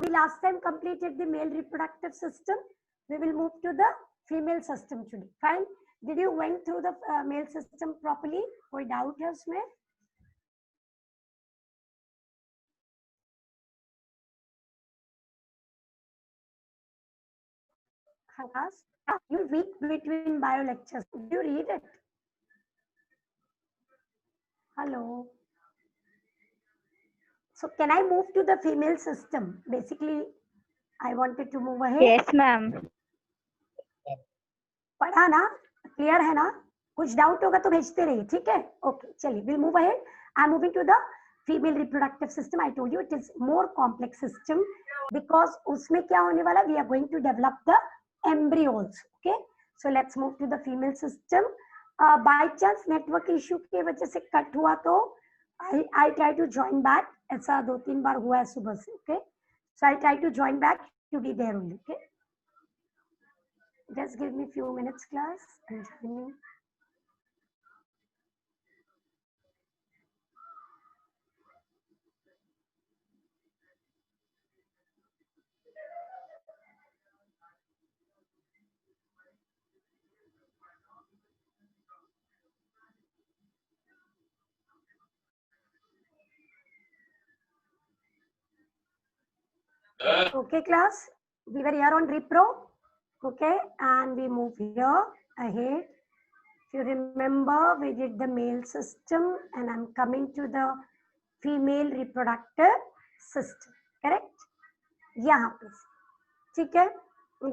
we last time completed the male reproductive system. We will move to the female system today. Fine. Did you went through the male system properly? कोई doubt है उसमें? You read between bio lectures. Do you read it? Hello. So can I move to the female system? Basically, I wanted to move ahead. Yes, ma'am. पढ़ा ना? Clear है ना? कुछ doubt होगा तो भेजते रहिए, ठीक है? Okay, चलिए, we'll move ahead. I'm moving to the female reproductive system. I told you it is more complex system because उसमें क्या होने वाला? We are going to develop the embryos. Okay, so let's move to the female system. By chance network issue की वजह से cut हुआ तो I try to join back. ऐसा 2-3 बार हुआ है सुबह से. Okay, so I try to join back to be there only. Okay, just give me few minutes, class. I'm joining. Okay, class, we were here on repro. Okay, and we move here ahead. If you remember, we did the male system and I'm coming to the female reproductive system. Correct? Yeah, please. Okay,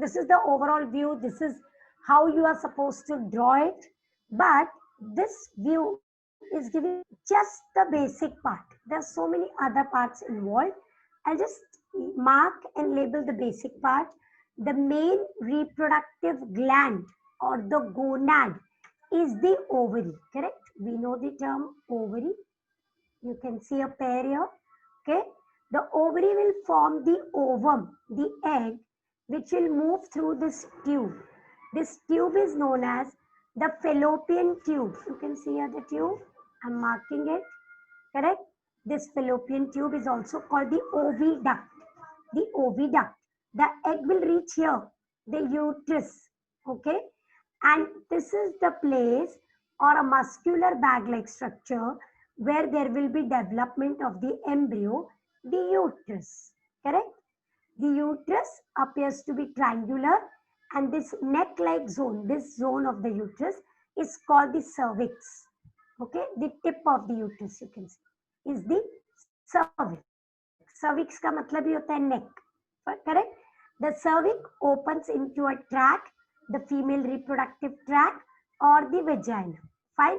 this is the overall view. This is how you are supposed to draw it. But this view is giving just the basic part. There are so many other parts involved. I'll just mark and label the basic part. The male reproductive gland or the gonad is the ovary, correct? We know the term ovary. You can see a pair here, okay? The ovary will form the ovum, the egg, which will move through this tube. This tube is known as the fallopian tube. You can see here the tube. I'm marking it, correct? This fallopian tube is also called the oviduct. The oviduct. The egg will reach here, the uterus, okay? And this is the place or a muscular bag-like structure where there will be development of the embryo, the uterus, correct? The uterus appears to be triangular and this neck-like zone, this zone of the uterus is called the cervix, okay? The tip of the uterus, you can see, is the cervix. Cervix का मतलब ही होता है neck, correct? The cervix opens into a tract, the female reproductive tract or the vagina. Fine.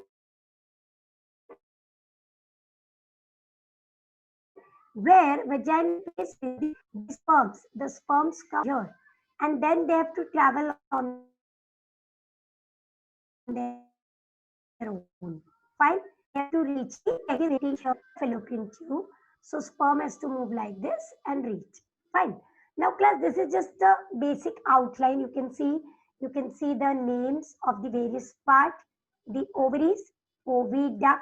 Where vagina is the sperms come here and then they have to travel on their own. Fine. They have to reach the fallopian tube. So sperm has to move like this and reach. Fine. Now class, this is just the basic outline. You can see the names of the various part. The ovaries, oviduct.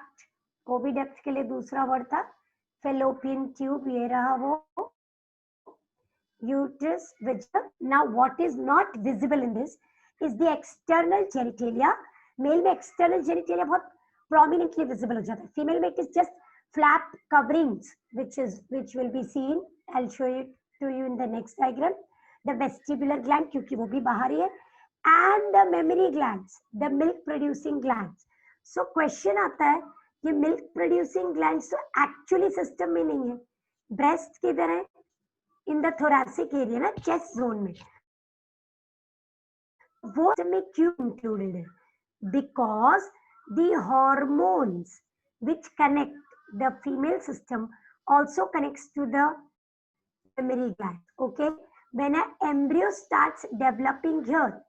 Oviduct के लिए दूसरा word था. Fallopian tube, ये रहा वो. Uterus, vagina. Now what is not visible in this is the external genitalia. Male में external genitalia बहुत prominently visible हो जाता है. Female में it is just flap coverings, which will be seen. I'll show it to you in the next diagram. The vestibular gland, क्योंकि वो भी बाहर ही है, and the mammary glands, the milk producing glands. So question आता है कि milk producing glands तो actually system में नहीं है. Breast किधर है? In the thoracic area ना, chest zone में. वो में क्यों included है? Because the hormones which connect the female system also connects to the mammary gland. Okay, when an embryo starts developing here,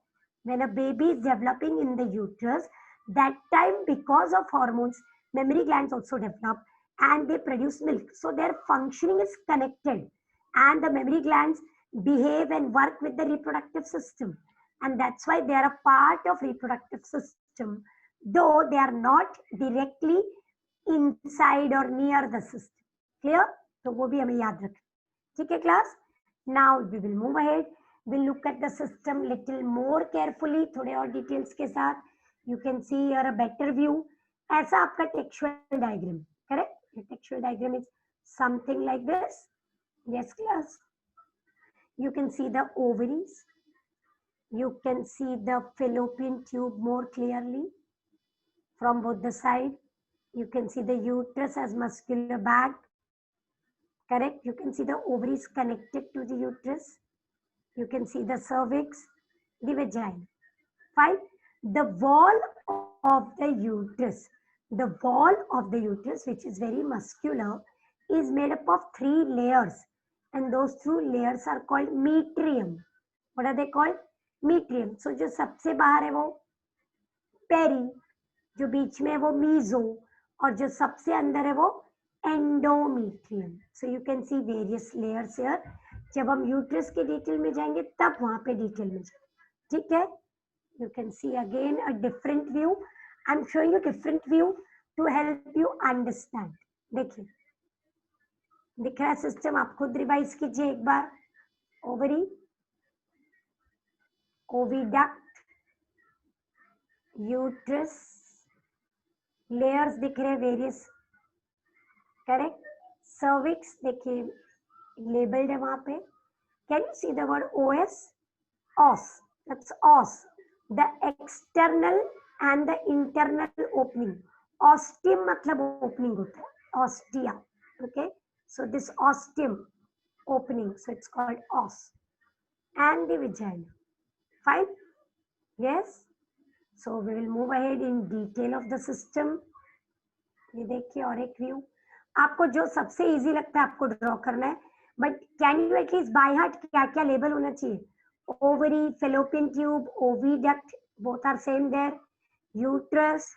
when a baby is developing in the uterus, that time because of hormones, mammary glands also develop and they produce milk. So their functioning is connected and the mammary glands behave and work with the reproductive system. And that's why they are a part of reproductive system, though they are not directly inside or near the system. Clear? तो वो भी हमें याद रखना. ठीक है class? Now we will move ahead. We'll look at the system little more carefully. थोड़े और details के साथ. You can see here a better view. ऐसा आपका textual diagram, correct? The textual diagram is something like this. Yes, class. You can see the ovaries. You can see the fallopian tube more clearly from both the side. You can see the uterus as muscular bag. Correct? You can see the ovaries connected to the uterus. You can see the cervix, the vagina. Fine. The wall of the uterus, which is very muscular, is made up of 3 layers. And those 3 layers are called metrium. What are they called? Metrium. So, जो सबसे बाहर है वो peri, जो बीच में है वो meso, और जो सबसे अंदर है वो endometrium. So you can see various layers here. जब हम यूट्रस के डिटेल में जाएंगे तब वहां पे डिटेल में जाएंगे. ठीक है. You can see again a different view. I am showing you different view to help you understand. देखिए दिख रहा है सिस्टम. आप खुद रिवाइज कीजिए एक बार. ओवरी, ओविडक्ट, यूट्रस, लेयर्स दिख रहे वेरियस. करेक्ट. सर्विक्स देखिए लेबल्ड है वहां पे. Can you see the word OS? Os. That's os. The external end the internal opening. Ostium मतलब ओपनिंग होता है. Ostia. Okay. So this ostium opening, so it's called os. And the vagina. Fine. Yes. So we will move ahead in detail of the system. ये देखिए और एक view. आपको जो सबसे इजी लगता है आपको ड्रॉ करना है. But can you at least by heart क्या क्या लेबल होना चाहिए? Ovary, fallopian tube, oviduct, both are same there. Uterus,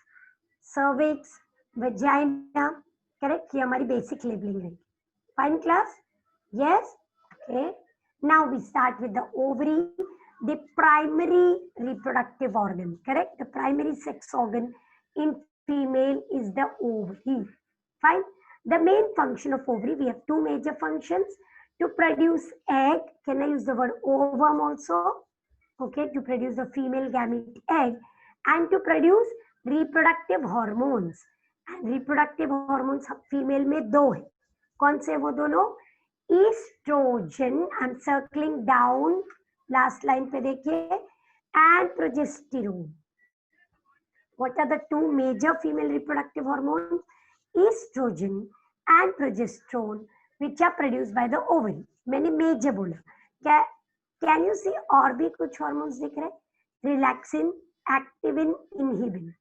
cervix, vagina. Correct. ये हमारी बेसिक लेबलिंग है. Fine class. Yes. Okay. Now we start with the ovary, the primary reproductive organ. Correct. The primary sex organ in female is the ovary. Fine. The main function of ovary, we have 2 major functions: to produce egg. Can I use the word ovum also? Okay. To produce the female gamete egg, and to produce reproductive hormones. And reproductive hormones female में 2 है. कौन से वो दोनों? Estrogen, I'm circling down, last line पे देखिए, and progesterone. What are the 2 major female reproductive hormones? Estrogen and progesterone, which are produced by the ovary. मैंने major बोला. क्या? Can you see और भी कुछ hormones दिख रहे? Relaxin, activin, inhibin.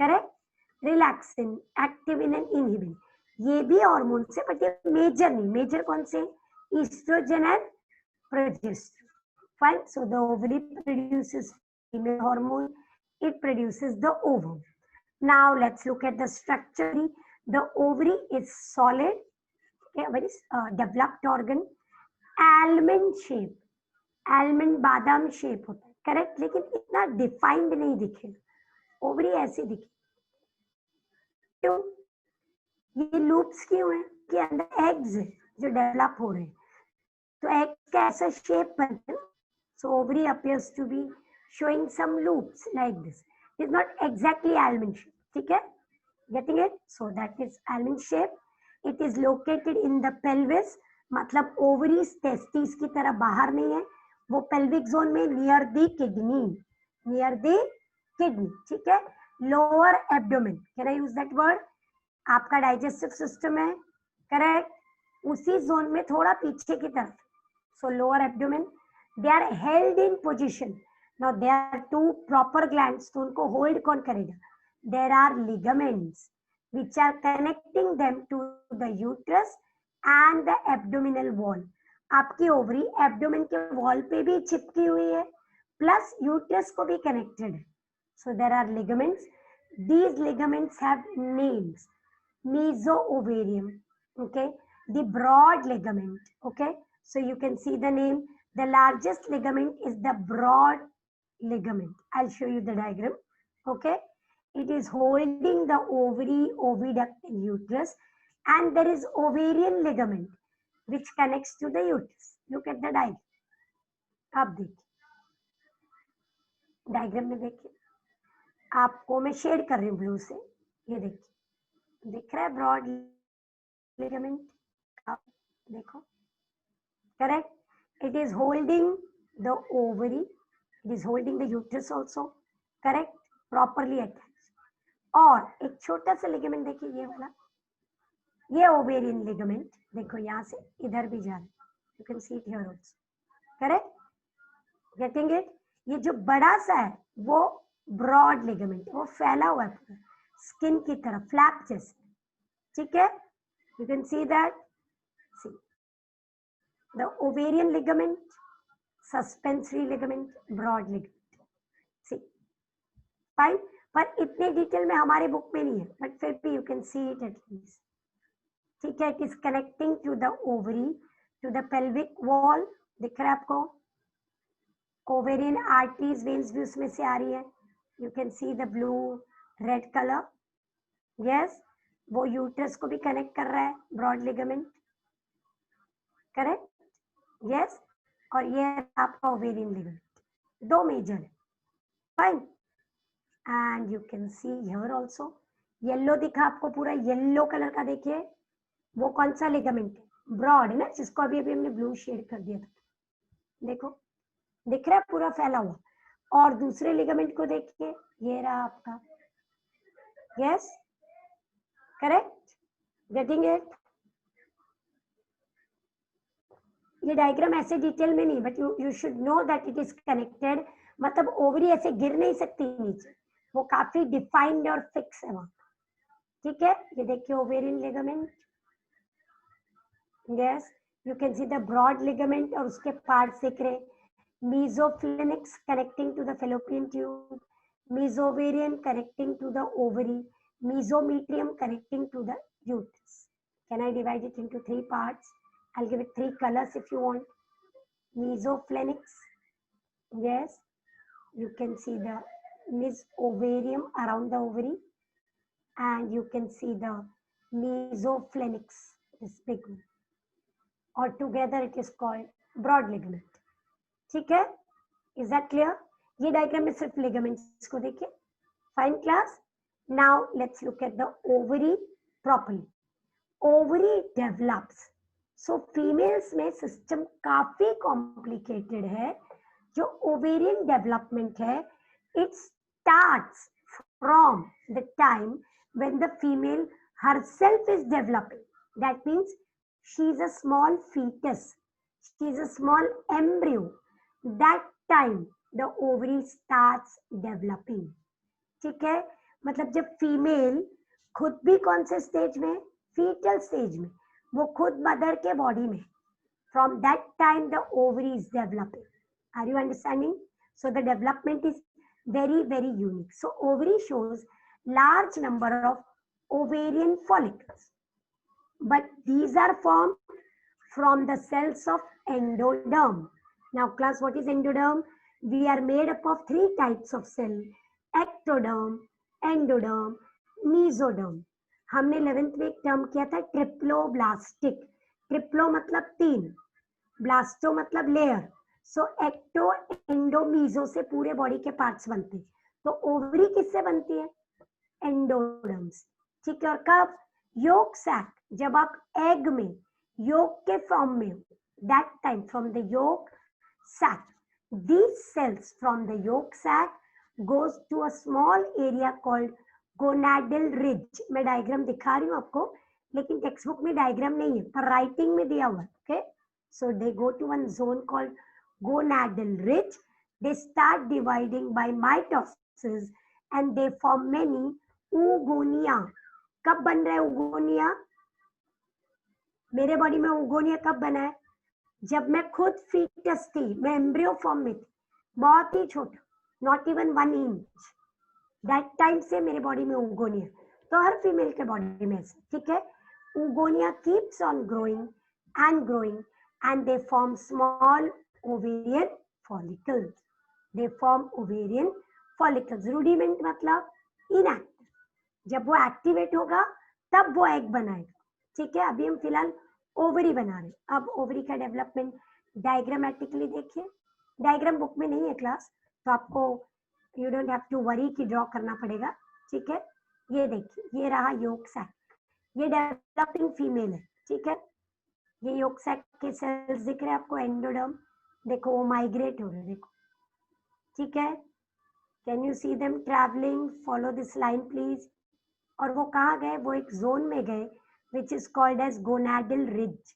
Correct? Relaxin, activin and inhibin. ये भी हार्मोन से, बट ये मेजर नहीं. मेजर कौन से? Oestrogen and progesterone. Fine. So the ovary produces female hormone. It produces the ovum. Now let's look at the structure. The ovary is solid, very developed organ, almond shape. Almond बादाम shape होता है. Correct. लेकिन इतना defined नहीं दिखेगा. Ovary ऐसी दिखे. क्यों? ये लूप्स क्यों है? कि अंदर एग्स है जो डेवलप हो रहे हैं. तो एग का ऐसा शेप बनता है. So ovary appears to be showing some loops like this. It's not exactly almond shape. ठीक है? Getting it? So that is almond shape. It is located in the pelvis. मतलब ovaries testes की तरह बाहर नहीं है. वो pelvic zone में near the kidney. Near the kidney. ठीक है? Lower abdomen. Can I use that word? आपका डाइजेस्टिव सिस्टम है. करेक्ट. उसी जोन में थोड़ा पीछे की तरफ. So lower abdomen. They are held in position. Now they are 2 proper glands. तो उनको होल्ड कौन करेगा? There are ligaments which are connecting them to the uterus and the abdominal wall. आपकी ओवरी एब्डोमेन के वॉल पे भी चिपकी हुई है, प्लस यूट्रस को भी कनेक्टेड है. So there are ligaments. These ligaments have names. Mesoovarium, okay, the broad ligament, okay, so you can see the name. The largest ligament is the broad ligament. I'll show you the diagram. Okay, it is holding the ovary, oviduct and uterus, and there is ovarian ligament which connects to the uterus. Look at the diagram. आप देखिए diagram में, देखिए आपको मैं shade कर रही हूँ blue से, ये देखिए दिख रहा है ब्रॉड लिगामेंट, आप देखो, correct. It is holding the ovary, it is holding the uterus also, correct, properly attach. और एक छोटा सा लिगामेंट देखिए, ये वाला, ये ओवेरियन लिगामेंट, देखो यहाँ से इधर भी जा रहा है, you can see it here also, correct, getting it. ये जो बड़ा सा है वो ब्रॉड लिगामेंट, वो फैला हुआ है पूरा स्किन की तरह, फ्लैप जैसे, ठीक है। You can see that, see the ovarian ligament, suspensory ligament, broad ligament, see fine. पर इतने डिटेल में हमारे बुक में नहीं है, बट फिर भी you can see it at least, ठीक है। It is connecting to the ovary, to the pelvic wall, दिख रहा है आपको, ओवेरियन आर्टरीज वेन्स भी उसमें से आ रही है, you can see the blue red colour, yes. वो यूट्रस को भी कनेक्ट कर रहा है ब्रॉड लिगामेंट, करेक्ट, यस। और ये आपका ओवेरियन लिगामेंट, दो मेजर है, fine. And you can see here also, yellow दिखा आपको, पूरा येलो कलर का, देखिए वो कौन सा लिगामेंट है, ब्रॉड है ना, जिसको अभी अभी हमने ब्लू शेड कर दिया था, देखो दिख रहा है पूरा फैला हुआ। और दूसरे लिगामेंट को देखिए, ये रहा आपका, यस, करेक्ट, गेटिंग इट। ये डायग्राम ऐसे डिटेल में नहीं, but you should know that it is connected, मतलब ओवरी ऐसे गिर नहीं सकती नीचे, वो काफी डिफाइंड और फिक्स है वहां, ठीक है। ये देखिए ovarian ligament, yes, you can see the broad ligament, और उसके पार्ट्स दिख रहे, mesosalpinx connecting to the fallopian tube, mesovarium connecting to the ovary, mesometrium connecting to the uterus. Can I divide it into three parts? I'll give it three colors if you want. Mesophlenics, yes, you can see the mesovarium around the ovary, and you can see the mesophlenics, this big one. Or together it is called broad ligament. ठीक है? Is that clear? ये diagram में सिर्फ ligaments को देखिए. Fine class. Now let's look at the ovary properly. Ovary develops. So females में system काफी complicated है. जो ovarian development है, it starts from the time when the female herself is developing. That means she is a small fetus. She is a small embryo. That time the ovary starts developing. ठीक है, मतलब जब female खुद भी कौन से stage में, fetal stage में, वो खुद मदर के बॉडी में, from that time the ovary is developing. Are you understanding? So the development is very, very unique. So ovary shows large number of ovarian follicles, but these are formed from the cells of endoderm. Now class, what is endoderm? We are made up of three types of cell: ectoderm, endoderm, mesoderm. हमने 11th में एक term किया था triploblastic. ट्रिप्लो मतलब तीन, ब्लास्टो मतलब layer. सो ecto, endo, meso से पूरे बॉडी के पार्ट्स बनते हैं. तो ओवरी किससे बनती है? एंडोडर्म्स. ठीक है. और कब? योक सैक, जब आप एग में योक के फॉर्म में हो, that time from the yolk sac, these cells from the yolk sac goes to a small area called gonadal ridge. मैं डायग्राम दिखा रही हूँ आपको, लेकिन टेक्स्ट बुक में डायग्राम नहीं है, पर राइटिंग में दिया हुआ है. Okay, so they go to one zone called gonadal ridge. They start dividing by mitosis and they form many oogonia. कब बन रहा है oogonia? मेरे बॉडी में oogonia कब बना है? जब मैं खुद फीटस थी, मैं एम्ब्रियो फॉर्म में थी, बहुत ही छोटा, not even 1 inch. That time से मेरे बॉडी में oogonia. तो हर फीमेल के बॉडी में ऐसे, ठीक है. oogonia keeps on growing and they form small ovarian follicles. They form ovarian follicles. Rudiment मतलब inactive. जब वो एक्टिवेट होगा तब वो एग बनाएगा. ठीक है, अभी हम फिलहाल ओवरी बना रहे हैं. अब ओवरी का डेवलपमेंट डायग्रामेटिकली देखिए, डायग्राम बुक में नहीं है क्लास, तो आपको you don't have to worry कि ड्रॉ करना पड़ेगा, ठीक है। ये देखिए, ये रहा योग सैक, ये डेवलपिंग फीमेल है, ठीक है। ये योग सैक के सेल्स दिख रहे हैं आपको, एंडोडर्म, देखो वो माइग्रेट हो रहे हैं, देखो, ठीक है। Can you see them travelling, follow this line please. और वो कहाँ गए, वो एक जोन में गए which is called as gonadal ridge,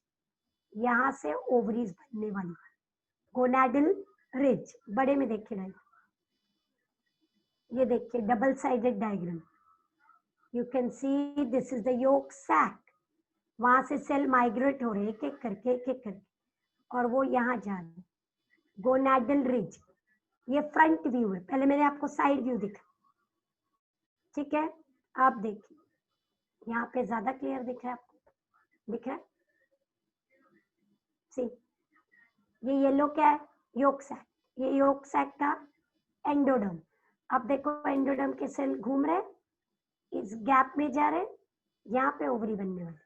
यहाँ से ओवरीज बनने वाली, गोनाडल रिज, बड़े में देखिए ना, ये देखिए double sided diagram, you can see this is the yolk sac, वहां से सेल माइग्रेट हो रहे एक एक करके, एक एक करके, और वो यहाँ जा रहे, गोनाडल रिज। ये फ्रंट व्यू है, पहले मैंने आपको साइड व्यू दिखा, ठीक है। आप देखिए, यहाँ पे ज्यादा क्लियर दिख रहा है आपको, दिख रहा है, सी, ये येलो क्या है, योक सैक, ये योक सैक का एंडोडर्म। अब देखो एंडोडर्म के सेल घूम रहे, इस गैप में जा रहे, यहाँ पे ओवरी बनने वाली,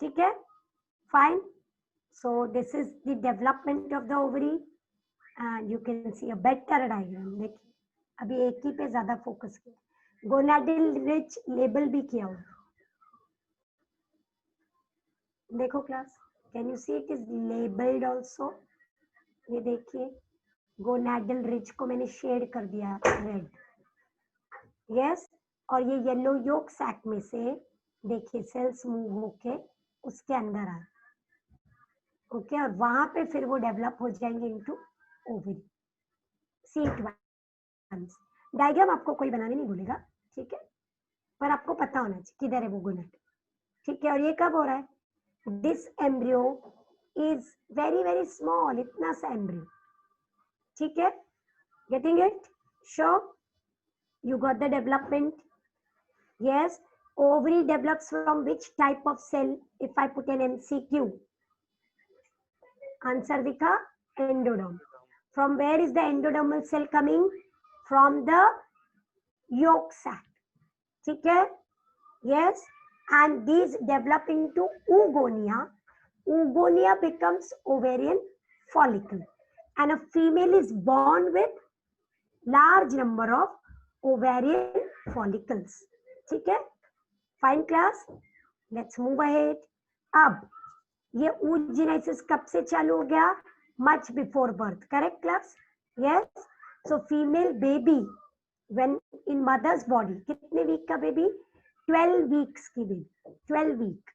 ठीक है, fine. So this is the development of the ovary and you can C a better diagram. देखिए अभी एक ही पे ज्यादा फोकस किया, गोनाडिल रिच लेबल भी किया हुआ, देखो class, can you see it is labelled also, ये देखिए गोनाडल रिच को मैंने शेड कर दिया रेड, यस। और ये येलो योक सैक में से देखिए सेल्स मूव होके उसके अंदर आ, ओके, और वहां पे फिर वो डेवलप हो जाएंगे into ovary, see it once. Diagram आपको कोई बनाने नहीं बोलेगा, ठीक है, पर आपको पता होना चाहिए किधर है वो गोनाड, ठीक है। और ये कब हो रहा है, this embryo is very very small, इतना सा एम्ब्रियो, ठीक है, getting it, sure, you got the development, yes. Ovary develops from which type of cell? If I put an MCQ, answer Vika, endoderm. From where is the endodermal cell coming? From the yolk sac, ठीक है, yes. And these develop into oogonia. Oogonia becomes ovarian follicle, and a female is born with large number of ovarian follicles, ठीक है, fine class, let's move ahead. अब ये oogenesis कब से चालू हो गया, much before birth, correct class, yes. So female baby when in mother's body, कितने वीक का बेबी, 12 वीक्स की बेबी, 12 वीक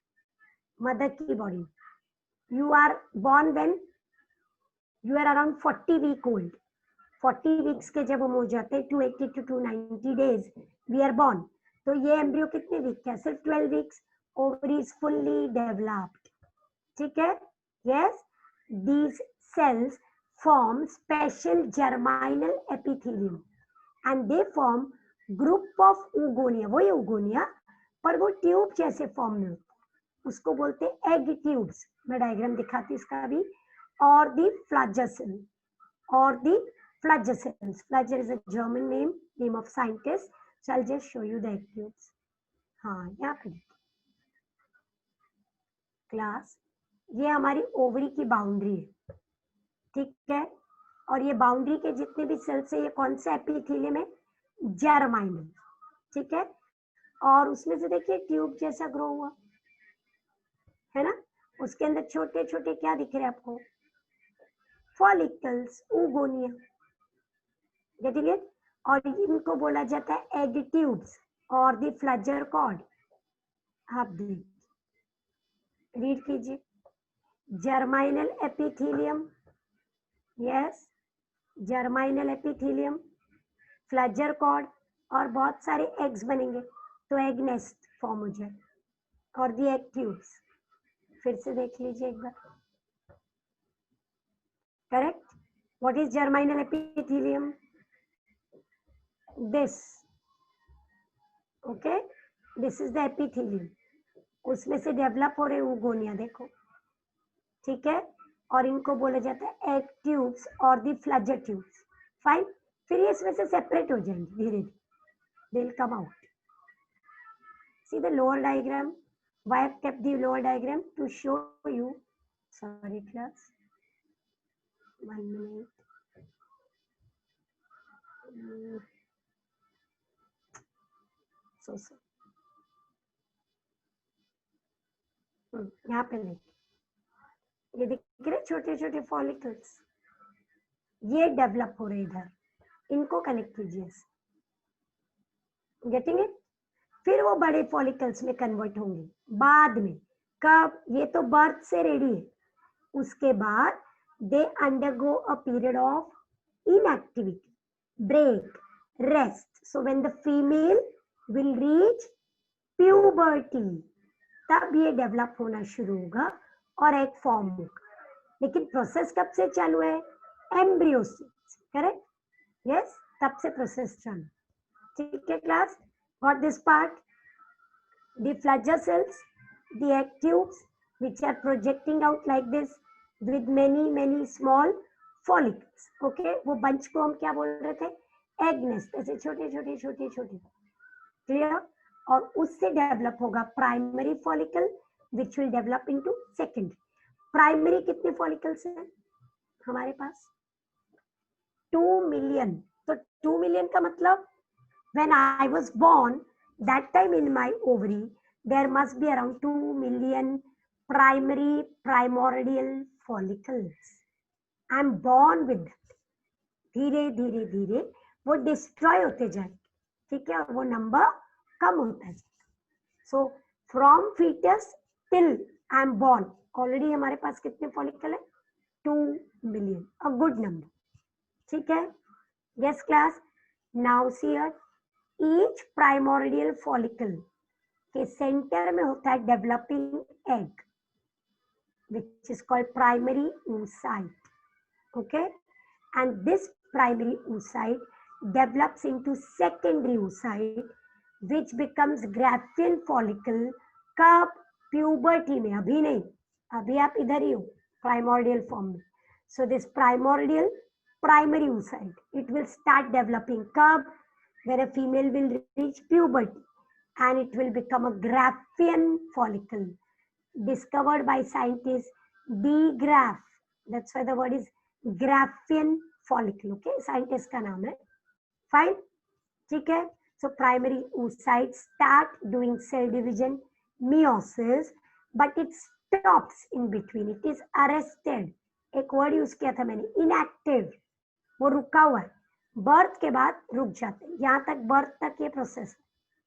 मदर की body, you are born when you are around 40 week old, 40 weeks के जब हम हो जाते हैं 280 to 290 days we are born, तो ये एम्ब्रियो कितने वीक का, सिर्फ 12 weeks, ovary is fully developed, ठीक है, yes. These cells form special germinal epithelium and they form group of oogonia, वही oogonia पर वो ट्यूब जैसे फॉर्म में होते, उसको बोलते हैं एग ट्यूब्स, मैं डायग्राम दिखाती इसका भी, और दी फ्लैजेसेल, or the flagellants. Flagell is a German name of scientist. So I'll just show you the egg tubes. हाँ, यहाँ पे क्लास, ये हमारी ओवरी की बाउंड्री है, ठीक है, और ये बाउंड्री के जितने भी सेल्स है, ये कौन से एपिथेलियम है, जर्माइनल, ठीक है। और उसमें से देखिए ट्यूब जैसा ग्रो हुआ है ना, उसके अंदर छोटे छोटे क्या दिख रहे हैं आपको, फॉलिकल्स, oogonia, गेटिंग इट। और इनको बोला जाता है एग ट्यूब्स और द फ्लैजर कॉर्ड। आप देखिए, रीड कीजिए, जर्माइनल एपिथेलियम, यस, जर्माइनल एपिथेलियम, फ्लैजर कॉर्ड, और बहुत सारे एग्स बनेंगे तो एग नेस्ट फॉर्म हो जाए, और दी एग ट्यूब्स, फिर से देख लीजिए एक बार, correct. What is germinal epithelium, this, okay, this is the epithelium, उसमें से डेवलप हो रहे oogonia, देखो, ठीक है, और इनको बोला जाता है एग ट्यूब्स और दी फ्लैजर ट्यूब्स, फाइन। फिर ये इसमें से सेपरेट हो जाएंगे धीरे धीरे, they will come out. See the lower diagram, why I've kept the lower diagram to show you, sorry class, 1 minute. So यहाँ पे देखिए, ये दिख रहे छोटे छोटे फॉलिकल्स, ये डेवलप हो रहे इधर, इनको कनेक्ट कीजिए, गेटिंग इट। फिर वो बड़े फॉलिकल्स में कन्वर्ट होंगे बाद में। कब? ये तो बर्थ से रेडी है, उसके बाद they undergo a period of inactivity, break, rest. So when the female will reach puberty, तब ये डेवलप होना शुरू होगा और एक फॉर्म होगा। लेकिन प्रोसेस कब से चालू है? एम्ब्रियो से, करेक्ट? यस, तब से प्रोसेस चालू। ठीक है class, got this part? The flagella cells, the egg tubes, which are projecting out like this with many small follicles. Okay, वो बंच को हम क्या बोल रहे थे? एग नेस्ट, ऐसे छोटे छोटे, क्लियर? और उससे डेवलप होगा primary follicle, which will develop into secondary. Primary कितने फॉलिकल्स हैं हमारे पास? 2 मिलियन। तो 2 मिलियन का मतलब when I was born, that time in my ovary there must be around 2 million primordial follicles. I am born with that. धीरे धीरे वो destroy होते जाएंगे, ठीक है, और वो नंबर कम होता है। So from foetus till I am born, already हमारे पास कितने फॉलिकल है? 2 मिलियन, अ गुड नंबर। ठीक है, yes class. Now see here, each primordial follicle के सेंटर में होता है developing egg, which is called primary oocyte. Okay, and this primary oocyte develops into secondary oocyte, which becomes Graafian follicle. कब? Puberty में, अभी नहीं, अभी आप इधर ही हो प्राइमोर्डियल फॉर्म में। So this primordial primary oocyte, it will start developing कब? When a female will reach puberty, and it will become a Graafian follicle, discovered by scientist D. Graff. That's why the word is Graafian follicle. Okay, scientist का नाम है। Fine, ठीक है। So primary oocytes start doing cell division, meiosis, but it stops in between. It is arrested. एक word use किया था मैंने, inactive. वो रुका हुआ है, बर्थ के बाद रुक जाते हैं। यहाँ तक बर्थ तक ये process,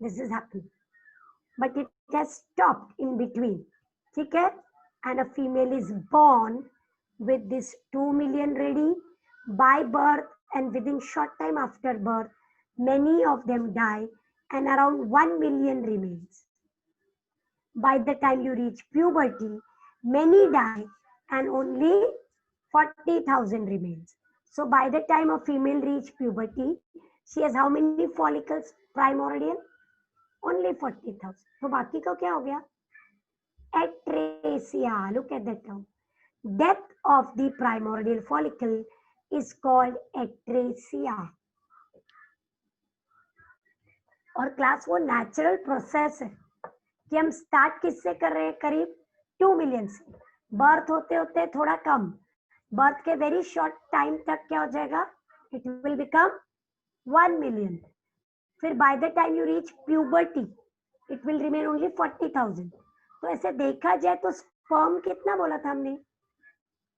this is happening, but it has stopped in between. ठीक है, and a female is born with this 2 million ready by birth, and within short time after birth many of them die and around 1 million remains. By the time you reach puberty, many die and only 40,000 remains. So by the time a female reach puberty, she has how many follicles primordial? Only 40,000. तो बाकी का क्या हो गया? Atresia. Look at that term. Death of the primordial follicle is called atresia. और class वो natural process है कि हम स्टार्ट किससे कर रहे हैं? करीब 2 मिलियन से। बर्थ होते होते थोड़ा कम, बर्थ के वेरी शॉर्ट टाइम तक क्या हो जाएगा? It will become 1 million. फिर by the time you reach puberty it will remain only 40,000। तो ऐसे देखा जाए तो स्पर्म कितना बोला था हमने?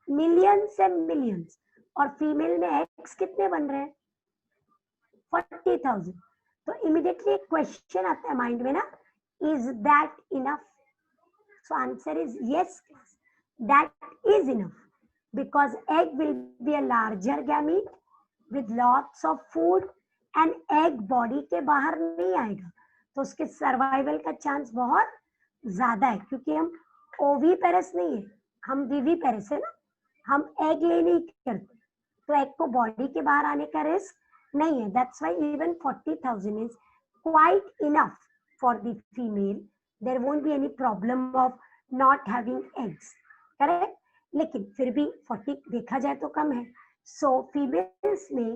मिलियंस एंड मिलियंस, और फीमेल में एग्स कितने बन रहे हैं? 40,000। तो इमीडिएटली एक क्वेश्चन आता है माइंड में ना, is that enough? So answer is yes class, that is enough, because egg will be a larger gamete with lots of food, and egg body के बाहर नहीं आएगा, तो उसके सर्वाइवल का चांस बहुत ज्यादा है, क्योंकि हम ओवीपेरस नहीं है, हम विवीपेरस है ना, हम एग ले नहीं करते, तो एग को बॉडी के बाहर आने का रिस्क नहीं है। That's why even 40,000 is quite enough for the female, there won't be any problem of not having eggs, correct? लेकिन फिर भी 40 देखा जाए तो कम है। सो फीमेल्स में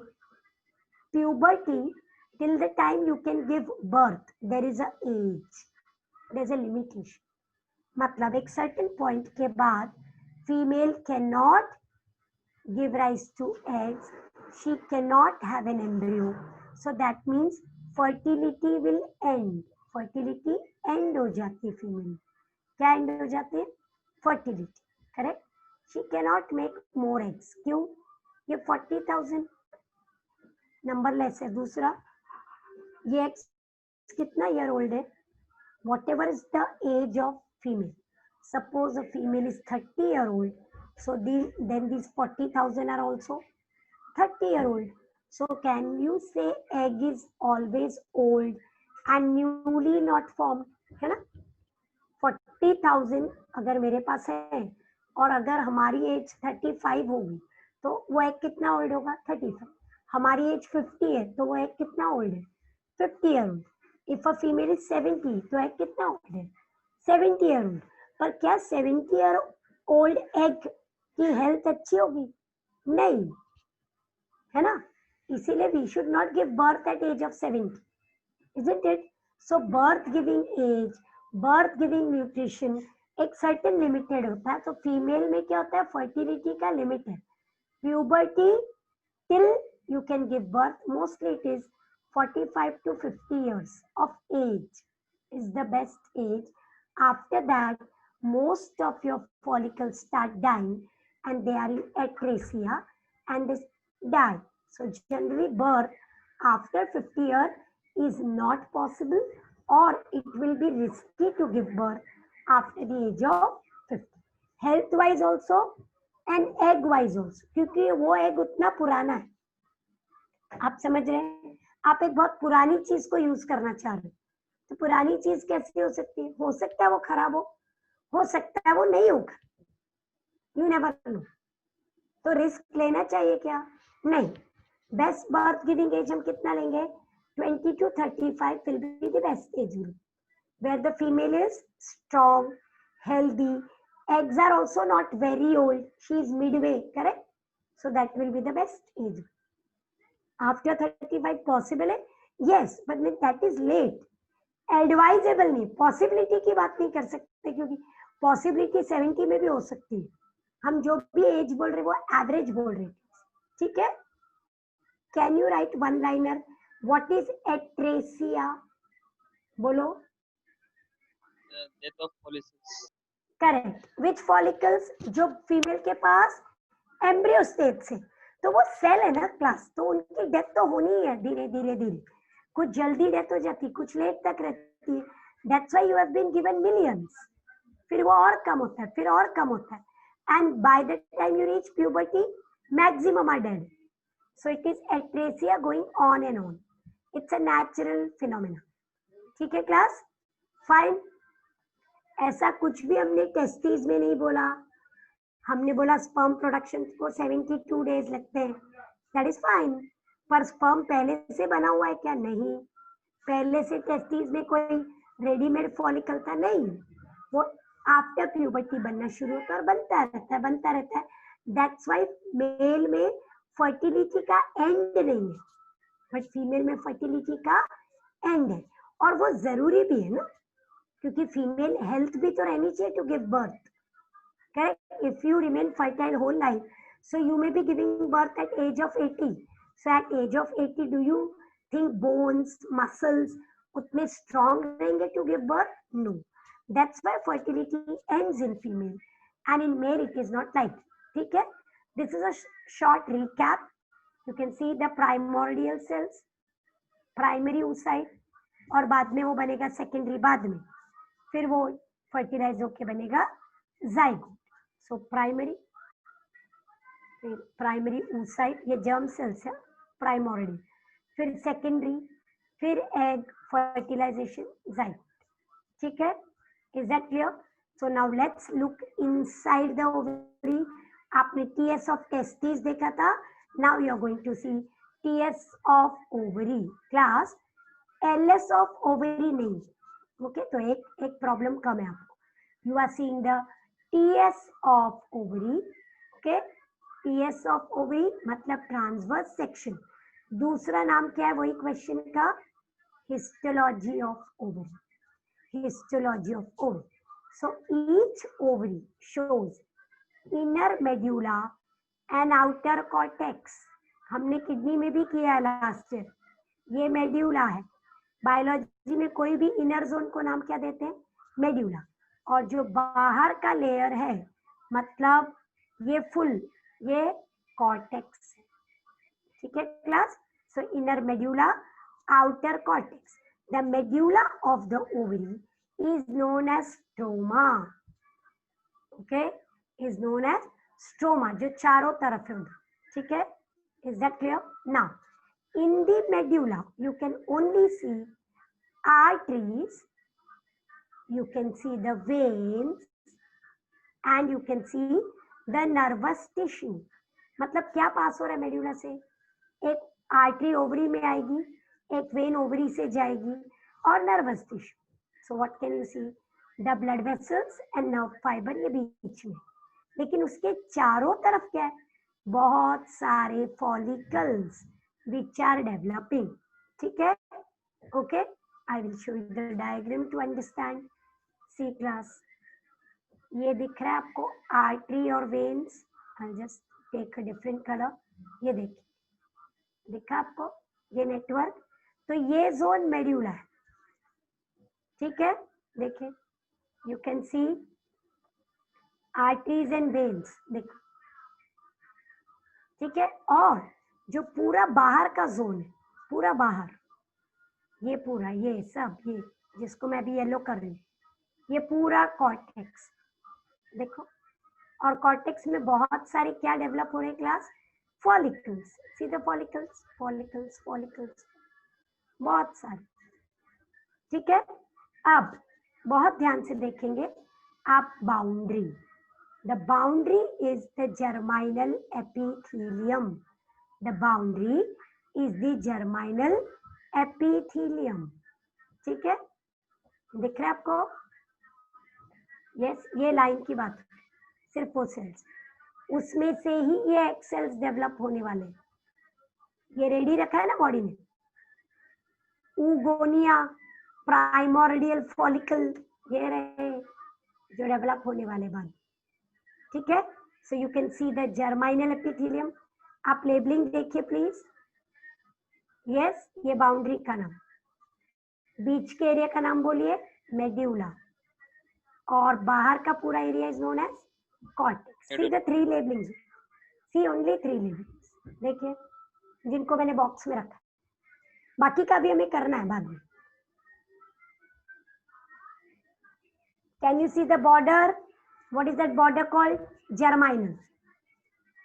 puberty till the time you can give birth there is a age, there is a limitation। मतलब एक certain point के बाद female can not give rise to eggs, she cannot have an embryo. So that means fertility will end. Fertility end हो जाती है female. क्या end हो जाती है? Fertility. Correct? She cannot make more eggs. क्यों? ये 40,000 नंबर लेस है. दूसरा, ये eggs कितना ईयर ओल्ड है? Whatever is the age of female. Suppose a female is 30-year-old, so then these 40,000 are also 30-year-old. So can you say egg is always old and newly not formed? है ना? 40,000 अगर मेरे पास है और अगर हमारी as 35 होगी तो वो एग कितना ओल्ड होगा? 35. हमारी एज 50 है तो वो एग कितना ओल्ड है? 50 year old. If a female is 70 तो एग कितना ओल्ड है? 70 ईयर ओल्ड. पर क्या 70 ईयर ओल्ड एग की हेल्थ अच्छी होगी? नहीं, है ना? इसीलिए we should not give birth at age of 70, isn't it? So birth giving age, birth giving nutrition एक सर्टेन लिमिटेड होता है. तो फीमेल में क्या होता है? फर्टिलिटी का लिमिट है. Puberty till you can give birth, mostly it is 45 to 50 years of age is the best age. After that, most of your follicles start dying and they are in atresia and they die. So generally birth after 50 years is not possible, or it will be risky to give birth after the age of 50. Health wise also and egg wise also, क्योंकि वो egg उतना पुराना है. आप समझ रहे हैं? आप एक बहुत पुरानी चीज को यूज करना चाह रहे हो, तो पुरानी चीज कैसे हो सकती है? हो सकता है वो खराब हो सकता है वो नहीं होगा. You never know. तो रिस्क लेना चाहिए क्या? नहीं. बेस्ट बर्थ गिविंग एज हम कितना लेंगे? 20 to 35 will be the best age group, where the female is strong, healthy, eggs are also not very old, she is midway, correct? So that will be the best age group. After 35 possible है? Yes, but that is late. Advisable नहीं. Possibility की बात नहीं कर सकते क्योंकि possibility 70 में भी हो सकती है. हम जो भी एज बोल रहे वो एवरेज बोल रहे. ठीक है? Can you write one liner? What is atresia? बोलो. Death of follicles. Correct. Which follicles? जो फीमेल के पास एम्ब्रियो स्टेज से, तो वो सेल है ना क्लास, तो उनकी डेथ तो होनी है धीरे धीरे धीरे. कुछ जल्दी डेथ हो जाती, कुछ लेट तक रहती है. That's why you have been given millions. फिर वो और कम होता है, फिर और कम होता है, and by the time you reach puberty maximum are dead. So it is atresia going on and on. It's a natural phenomena. ठीक है क्लास? फाइन. ऐसा कुछ भी हमने टेस्टिस में नहीं बोला. हमने बोला स्पर्म प्रोडक्शन को 72 डेज लगते हैं. That is fine. पर स्पर्म पहले से बना हुआ है क्या? नहीं. पहले से टेस्टिस में कोई रेडीमेड फॉलिकल था? नहीं. वो आफ्टर प्यूबर्टी बनना शुरू होता है और बनता रहता है. दैट्स व्हाई मेल में फर्टिलिटी का एंड नहीं है, बट फीमेल में फर्टिलिटी का एंड है. और वो जरूरी भी है ना, क्योंकि फीमेल हेल्थ भी तो रहनी चाहिए to give birth. Correct? If you remain fertile whole life, so you may be giving birth at age of 80. So at age of 80, do you think bones, muscles utne strong रहेंगे to give birth? No. That's why fertility ends in female, and in male it is not like. ठीक है? This is a short recap. You can see the primordial cells, primary oocyte, और बाद में वो बनेगा secondary बाद में. फिर वो fertilize होके बनेगा zygote. So primary oocyte, ये germ cells है, primordial. फिर secondary, फिर egg, fertilization, zygote. ठीक है? Is that clear? So now let's look inside the ovary. आपने TS of testes देखा था. Now you are going to see TS of ovary. Class, LS of ovary नहीं. Okay? तो एक problem कम है आपको. You are seeing the TS of ovary. Okay? TS of ovary मतलब transverse section. दूसरा नाम क्या है वही क्वेश्चन का? Histology of ovary. Histology of ovary. So each ovary shows inner medulla and outer cortex, हमने किडनी में भी किया है लास्ट ईयर, ये मेड्यूला है। बायोलॉजी में कोई भी इनर जोन को नाम क्या देते हैं? मेड्यूला। और जो बाहर का लेयर है मतलब ये फुल, ये कॉर्टेक्स है। ठीक है class? So inner medulla, outer cortex. The medulla of the ovary is known as stroma. Okay, is known as stroma, जो चारों तरफ है उधर. ठीक है? Is that clear? Now, in the medulla, you can only see arteries, you can see the veins, and you can see the nervous tissue. मतलब क्या पास हो रहा है मेड्यूला से? एक आर्टरी ओवरी में आएगी, एक वेन ओवरी से जाएगी, और nervous tissue. So what can you see? The blood vessels and nerve fiber ये बीच में. लेकिन उसके चारों तरफ क्या है? बहुत सारे follicles which are developing. ठीक है? Okay? I will show you the diagram to understand. See class. ये दिख रहा है आपको artery और veins. I'll just take a different color. ये देखिए. दिखा आपको? ये नेटवर्क. तो ये जोन मेड्यूला है. ठीक है? देखिए, you can C arteries and veins. देखो, ठीक है? और जो पूरा बाहर का जोन है, पूरा बाहर, ये पूरा, ये सब, ये जिसको मैं अभी येलो कर रही हूँ, ये पूरा कॉर्टेक्स. देखो, और कॉर्टेक्स में बहुत सारे क्या डेवलप हो रहे हैं class? Follicles. See the follicles, follicles, follicles, बहुत सारे. ठीक है? अब बहुत ध्यान से देखेंगे आप boundary. The boundary is the germinal epithelium. The boundary is the germinal epithelium. ठीक है? दिख रहा है आपको? यस, ये लाइन की बात, सिर्फ वो सेल्स, उसमें से ही ये एक्स सेल्स डेवलप होने वाले. ये रेडी रखा है ना बॉडी में. ऊगोनिया, प्राइमोर्डियल फॉलिकल, ये रहे जो डेवलप होने वाले बाद. ठीक है? So you can see the germinal epithelium. आप लेबलिंग देखिए प्लीज. यस, ये बाउंड्री का नाम. बीच के एरिया का नाम बोलिए मेड्यूला, और बाहर का पूरा area is known as cortex. See the 3 labellings. See only 3 labellings. देखिए, जिनको मैंने बॉक्स में रखा. बाकी का भी हमें करना है बाद में. Can you see the border? What is that border called? Germinal.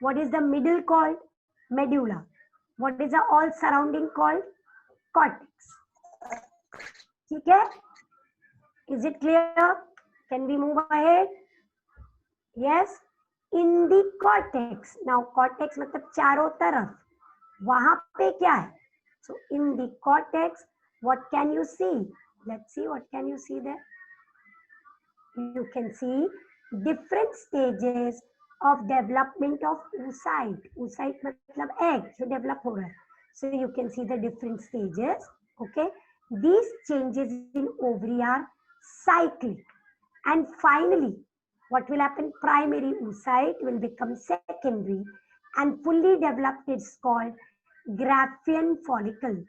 What is the middle called? Medulla. What is the all surrounding called? Cortex. ठीक है? Is it clear? Can we move ahead? Yes. In the cortex. Now cortex मतलब चारों तरफ. वहां पे क्या है? So in the cortex, what can you see? Let's see. What can you see there? You can see different stages of development of oocyte. Oocyte मतलब egg जो develop हो रहा है. So you can see the different stages. Okay. These changes in ovary are cyclic. And finally, what will happen? Primary oocyte will become secondary, and fully developed is called Graafian follicle.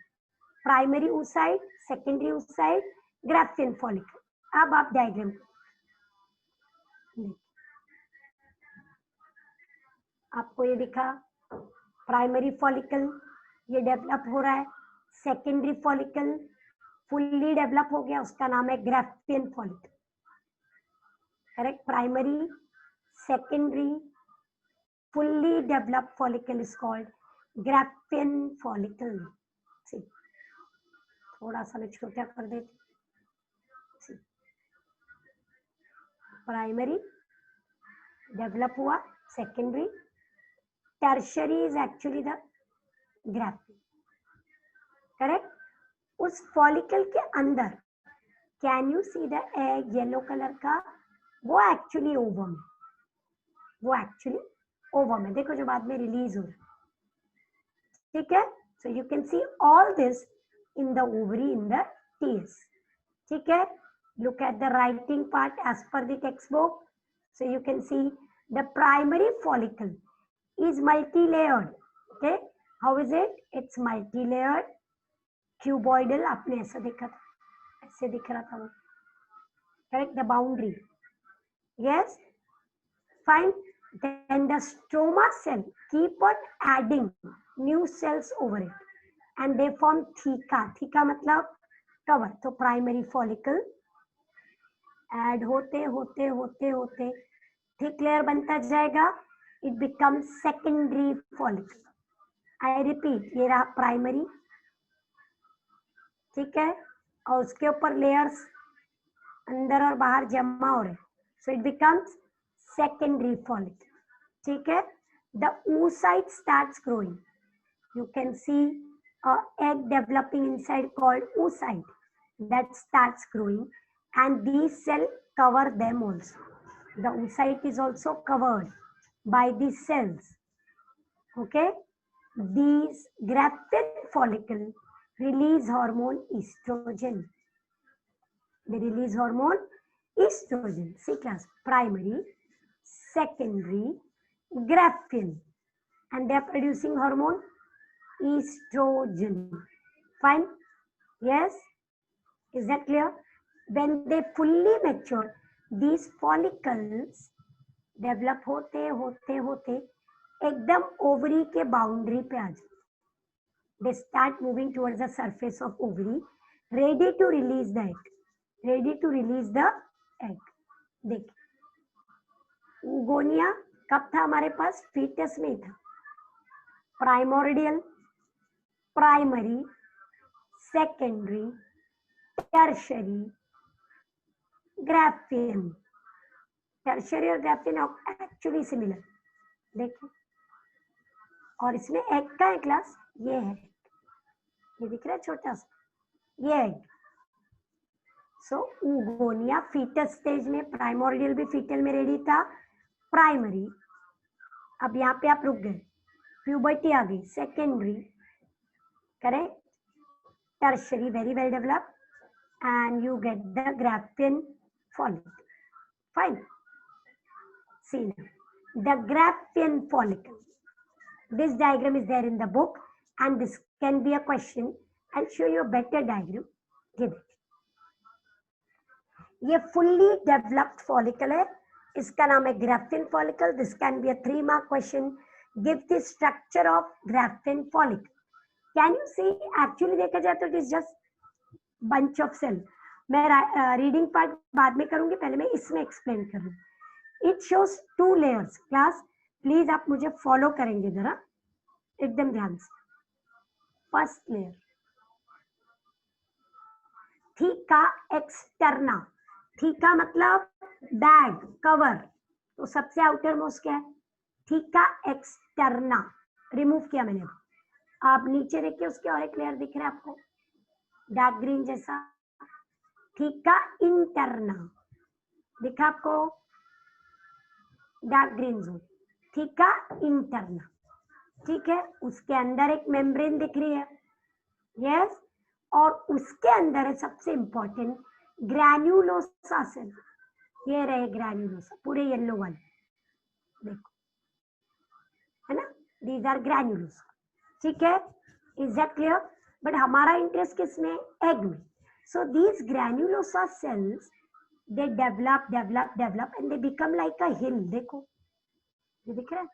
Primary oocyte, secondary oocyte, Graafian follicle. अब आप diagram आपको ये दिखा. Primary follicle ये develop हो रहा है. Secondary follicle fully develop हो गया, उसका नाम है Graafian follicle. Correct? Primary, secondary, fully developed follicle is called Graafian follicle. थोड़ा सा मैं छोटा कर देती. प्राइमरी डेवलप हुआ, secondary, tertiary is actually the graphene. Correct? उस फॉलिकल के अंदर can you see the egg yellow colour का? वो एक्चुअली ओवम है. वो एक्चुअली ओवम है. देखो जो बाद में रिलीज हो रहा है. ठीक है? So you can see all this in the ovary in the TS. ठीक है? Look at the writing part as per the textbook. So you can see the primary follicle is multi-layered. Okay, how is it? It's multi-layered, cuboidal. आपने ऐसा देखा था, ऐसे दिख रहा था वो. Correct, the boundary. Yes, fine. Then the stroma cell keep on adding new cells over it, and they form theca. Theca मतलब cover. तो primary follicle add होते होते होते होते thick layer बनता जाएगा. It becomes secondary follicle. I repeat, ये रहा primary, ठीक है, और उसके ऊपर layers अंदर और बाहर जमा हो रहे, so it becomes secondary follicle. ठीक है, the oocyte starts growing. You can see a egg developing inside called oocyte that starts growing, and these cells cover them also. The oocyte is also covered by these cells. Okay, these grafted follicle release hormone estrogen. They release hormone estrogen. See class, primary, secondary, grafting, and they are producing hormone estrogen. Fine. Yes, is that clear? When they fully mature, these follicles develop होते होते होते एकदम ovary के boundary पे आ जाते. They start moving towards the surface of ovary, ready to release the egg. Ready to release the egg. देखिए, oogonia कब था हमारे पास? fetus में था. Primordial, primary, secondary, tertiary, graphian. Tertiary और graphian actually similar. देखिए, और इसमें egg का है क्लास, ये है, ये दिख रहा है छोटा सा, ये egg. So oogonia fetus stage में, primordial भी fetal में रेडी था, primary. अब यहाँ पे आप रुक गए, puberty आ गई, secondary, correct, tertiary very well developed, and you get the graphian follicle. Fine. See now, the graphian follicle. This diagram is there in the book, and this can be a question. I'll show you a better diagram. Give it. ये fully developed follicle है, इसका नाम है graphian follicle. This can be a 3-mark question. Give the structure of graphian follicle. Can you see? Actually देखा जाए तो it is just bunch of cell. मैं reading part बाद में करूंगी, पहले मैं इसमें explain करूँ. It shows 2 layers. Class, please आप मुझे follow करेंगे जरा, एकदम ध्यान से. First layer, theca externa. Theca मतलब बैग, कवर, तो सबसे आउटर मोस्ट क्या है? Theca externa. रिमूव किया मैंने. आप नीचे देखिए, उसके और एक लेयर दिख रहा है आपको, डार्क ग्रीन जैसा. थीका इंटरना दिखा आपको, dark green zone, theca interna. ठीक है, उसके अंदर एक मेम्ब्रेन दिख रही है. यस, और उसके अंदर है सबसे इंपॉर्टेंट ग्रैन्युलोसा सेल. ये रहे ग्रैन्युलोसा, पूरे येलो वाले, देखो, है ना, दीज आर ग्रैन्युलोसा. ठीक है, इज दैट क्लियर? बट हमारा इंटरेस्ट किसमें? एग में. So these granulosa cells they develop develop develop and they become like a hill. देखो, ये दिख रहा है,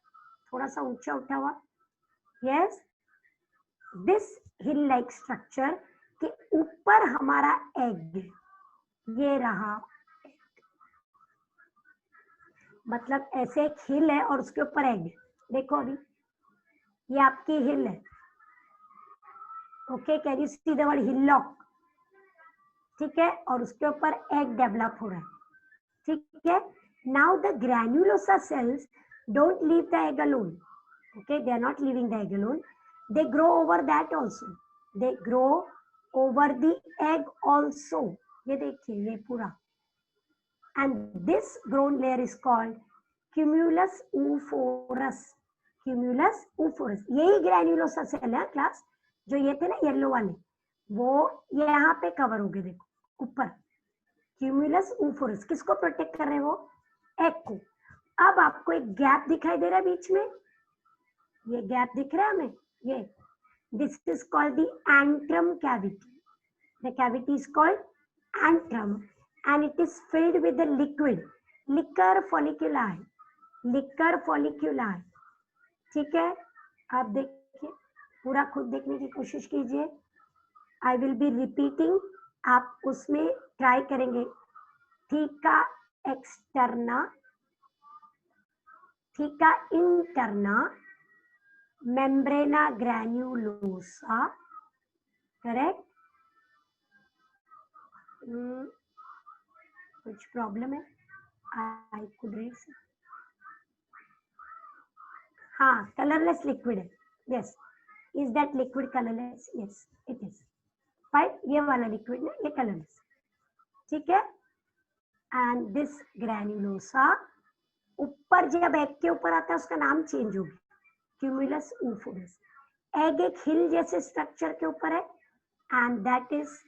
थोड़ा सा ऊंचा उठा हुआ. Yes, this hill like structure के ऊपर हमारा एग, ये रहा, मतलब ऐसे एक हिल है और उसके ऊपर एग. देखो अभी ये आपकी हिल है. Okay, can you see the word hillock? ठीक है, और उसके ऊपर एग डेवलप हो रहा है. ठीक है, now the granulosa cells don't leave the egg alone. Okay, they are not living the egg alone, they grow over that also. They grow over the egg also. ये देखिए, ये पूरा, and this grown layer is called cumulus oophorus. Cumulus oophorus, यही granulosa cell है class. जो ये थे ना येलो वाले, वो ये यहाँ पे कवर हो गए, देखो ऊपर. क्यूमुलस oophorus किसको प्रोटेक्ट कर रहे हैं? वो एग को. अब आपको एक गैप दिखाई दे रहा है बीच में, ये गैप दिख रहा है हमें, ये this is called the antrum cavity. The cavity is called antrum and it is filled with the liquid liquor folliculi. Liquor folliculi, ठीक है. आप देखिए, पूरा खुद देखने की कोशिश कीजिए. आई विल बी रिपीटिंग, आप उसमें ट्राई करेंगे. Theca externa, theca interna, membrana granulosa, correct. कुछ प्रॉब्लम है? I could read. हाँ, कलरलेस लिक्विड है. Yes, is that liquid colourless? Yes it is. Fine, ये वाला लिक्विड ना, ये कलरलेस, ठीक है. एंड दिस ग्रैन्युलोसा ऊपर जब एग के ऊपर आता है उसका नाम चेंज हो गया, क्यूमुलस ऊफोरस. एग एक हिल जैसे स्ट्रक्चर के ऊपर है and that is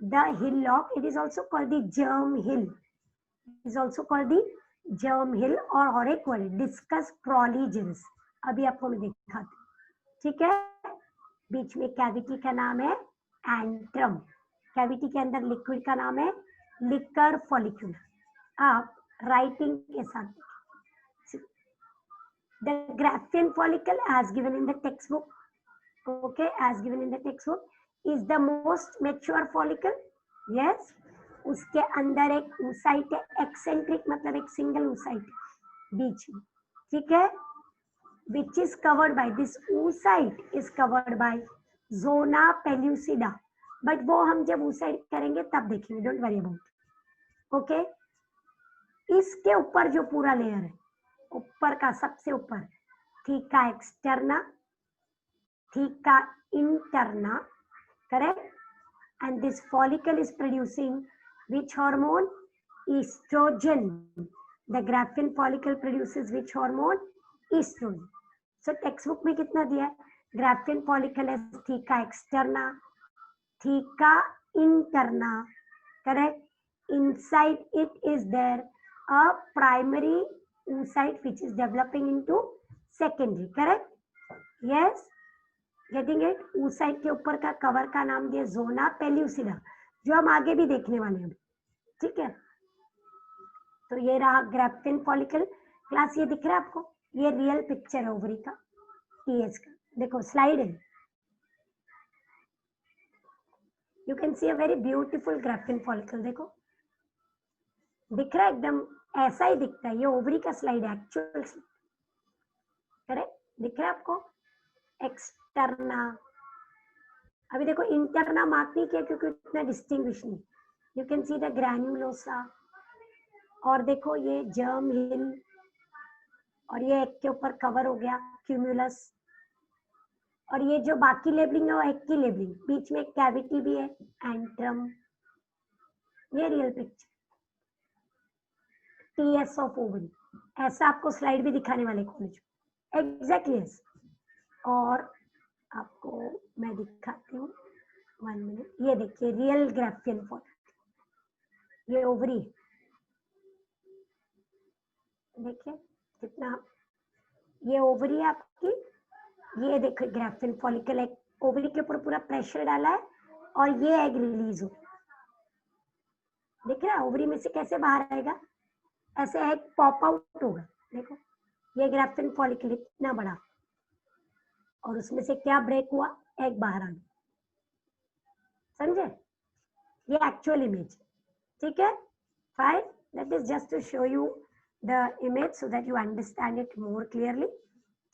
the hillock. It is also called the germ hill. It is also called the germ hill और एक वर्ड डिस्कस प्रोलीजेंस. अभी आपको मैं दिखाती हूँ, ठीक है. बीच में कैविटी का नाम है एंट्रम. कैविटी के अंदर लिक्विड का नाम है लिकर फॉलिक्यूल. आप राइटिंग के साथ the Graafian follicle as given in the textbook, okay, as given in the textbook, is the most mature follicle. yes, उसके अंदर एक oocyte है, eccentric मतलब एक सिंगल oocyte बीच में, ठीक है. which is covered by, this oocyte is covered by zona pellucida. but वो हम जब oocyte करेंगे तब देखेंगे, don't worry about it, okay. इसके ऊपर जो पूरा लेयर है, ऊपर का सबसे ऊपर, theca externa, theca interna, correct. and this follicle is producing which hormone? Estrogen. the Graafian follicle produces which hormone? Estrogen. so textbook में कितना दिया है? Graafian follicle है theca externa, theca interna, correct. inside it is there a primary oocyte which is developing into secondary, correct. yes, getting it. oocyte के ऊपर का cover का नाम दिया जोना पेल्यूसिडा, जो हम आगे भी देखने वाले हैं, ठीक है. तो ये रहा ग्राफिन फॉलिकल. क्लास ये दिख रहा है आपको? ये रियल पिक्चर है ओवरी का, टीएस का. देखो स्लाइड है, you can C a very beautiful graphene follicle. देखो दिख रहा है, एकदम ऐसा ही दिखता है. ये ओवरी का स्लाइड है, एक्चुअल स्लाइड, करेक्ट. दिख रहा है आपको? एक्सटर्ना. अभी देखो इंटरना मार्क नहीं किया क्योंकि इतना डिस्टिंग्विश नहीं. You can see the granulosa, और देखो ये जर्म हिल, और ये एग के ऊपर कवर हो गया क्यूमुलस, और ये जो बाकी लेबलिंग है वो एग की लेबलिंग. बीच में एक कैविटी भी है, एंट्रम. ये real picture TS of ovary. ऐसा आपको स्लाइड भी दिखाने वाले कॉलेज में, एग्जैक्टली यस. और आपको मैं दिखाती हूँ, 1 मिनट. ये देखिए रियल ग्राफियन फॉलिकल, ये ओवरी, देखिए कितना, ये ओवरी है आपकी. ये देखो ग्राफियन फॉलिकल, एक ओवरी के ऊपर पूरा प्रेशर डाला है और ये एग रिलीज हो. देख रहा है ओवरी में से कैसे बाहर आएगा, ऐसे एग पॉप आउट होगा. देखो ये ग्राफियन फॉलिकल इतना बड़ा, और उसमें से क्या ब्रेक हुआ, एग बाहर आ गया. समझे? ये एक्चुअल इमेज, ठीक है. Fine, that is just to show you the image so that you understand it more clearly,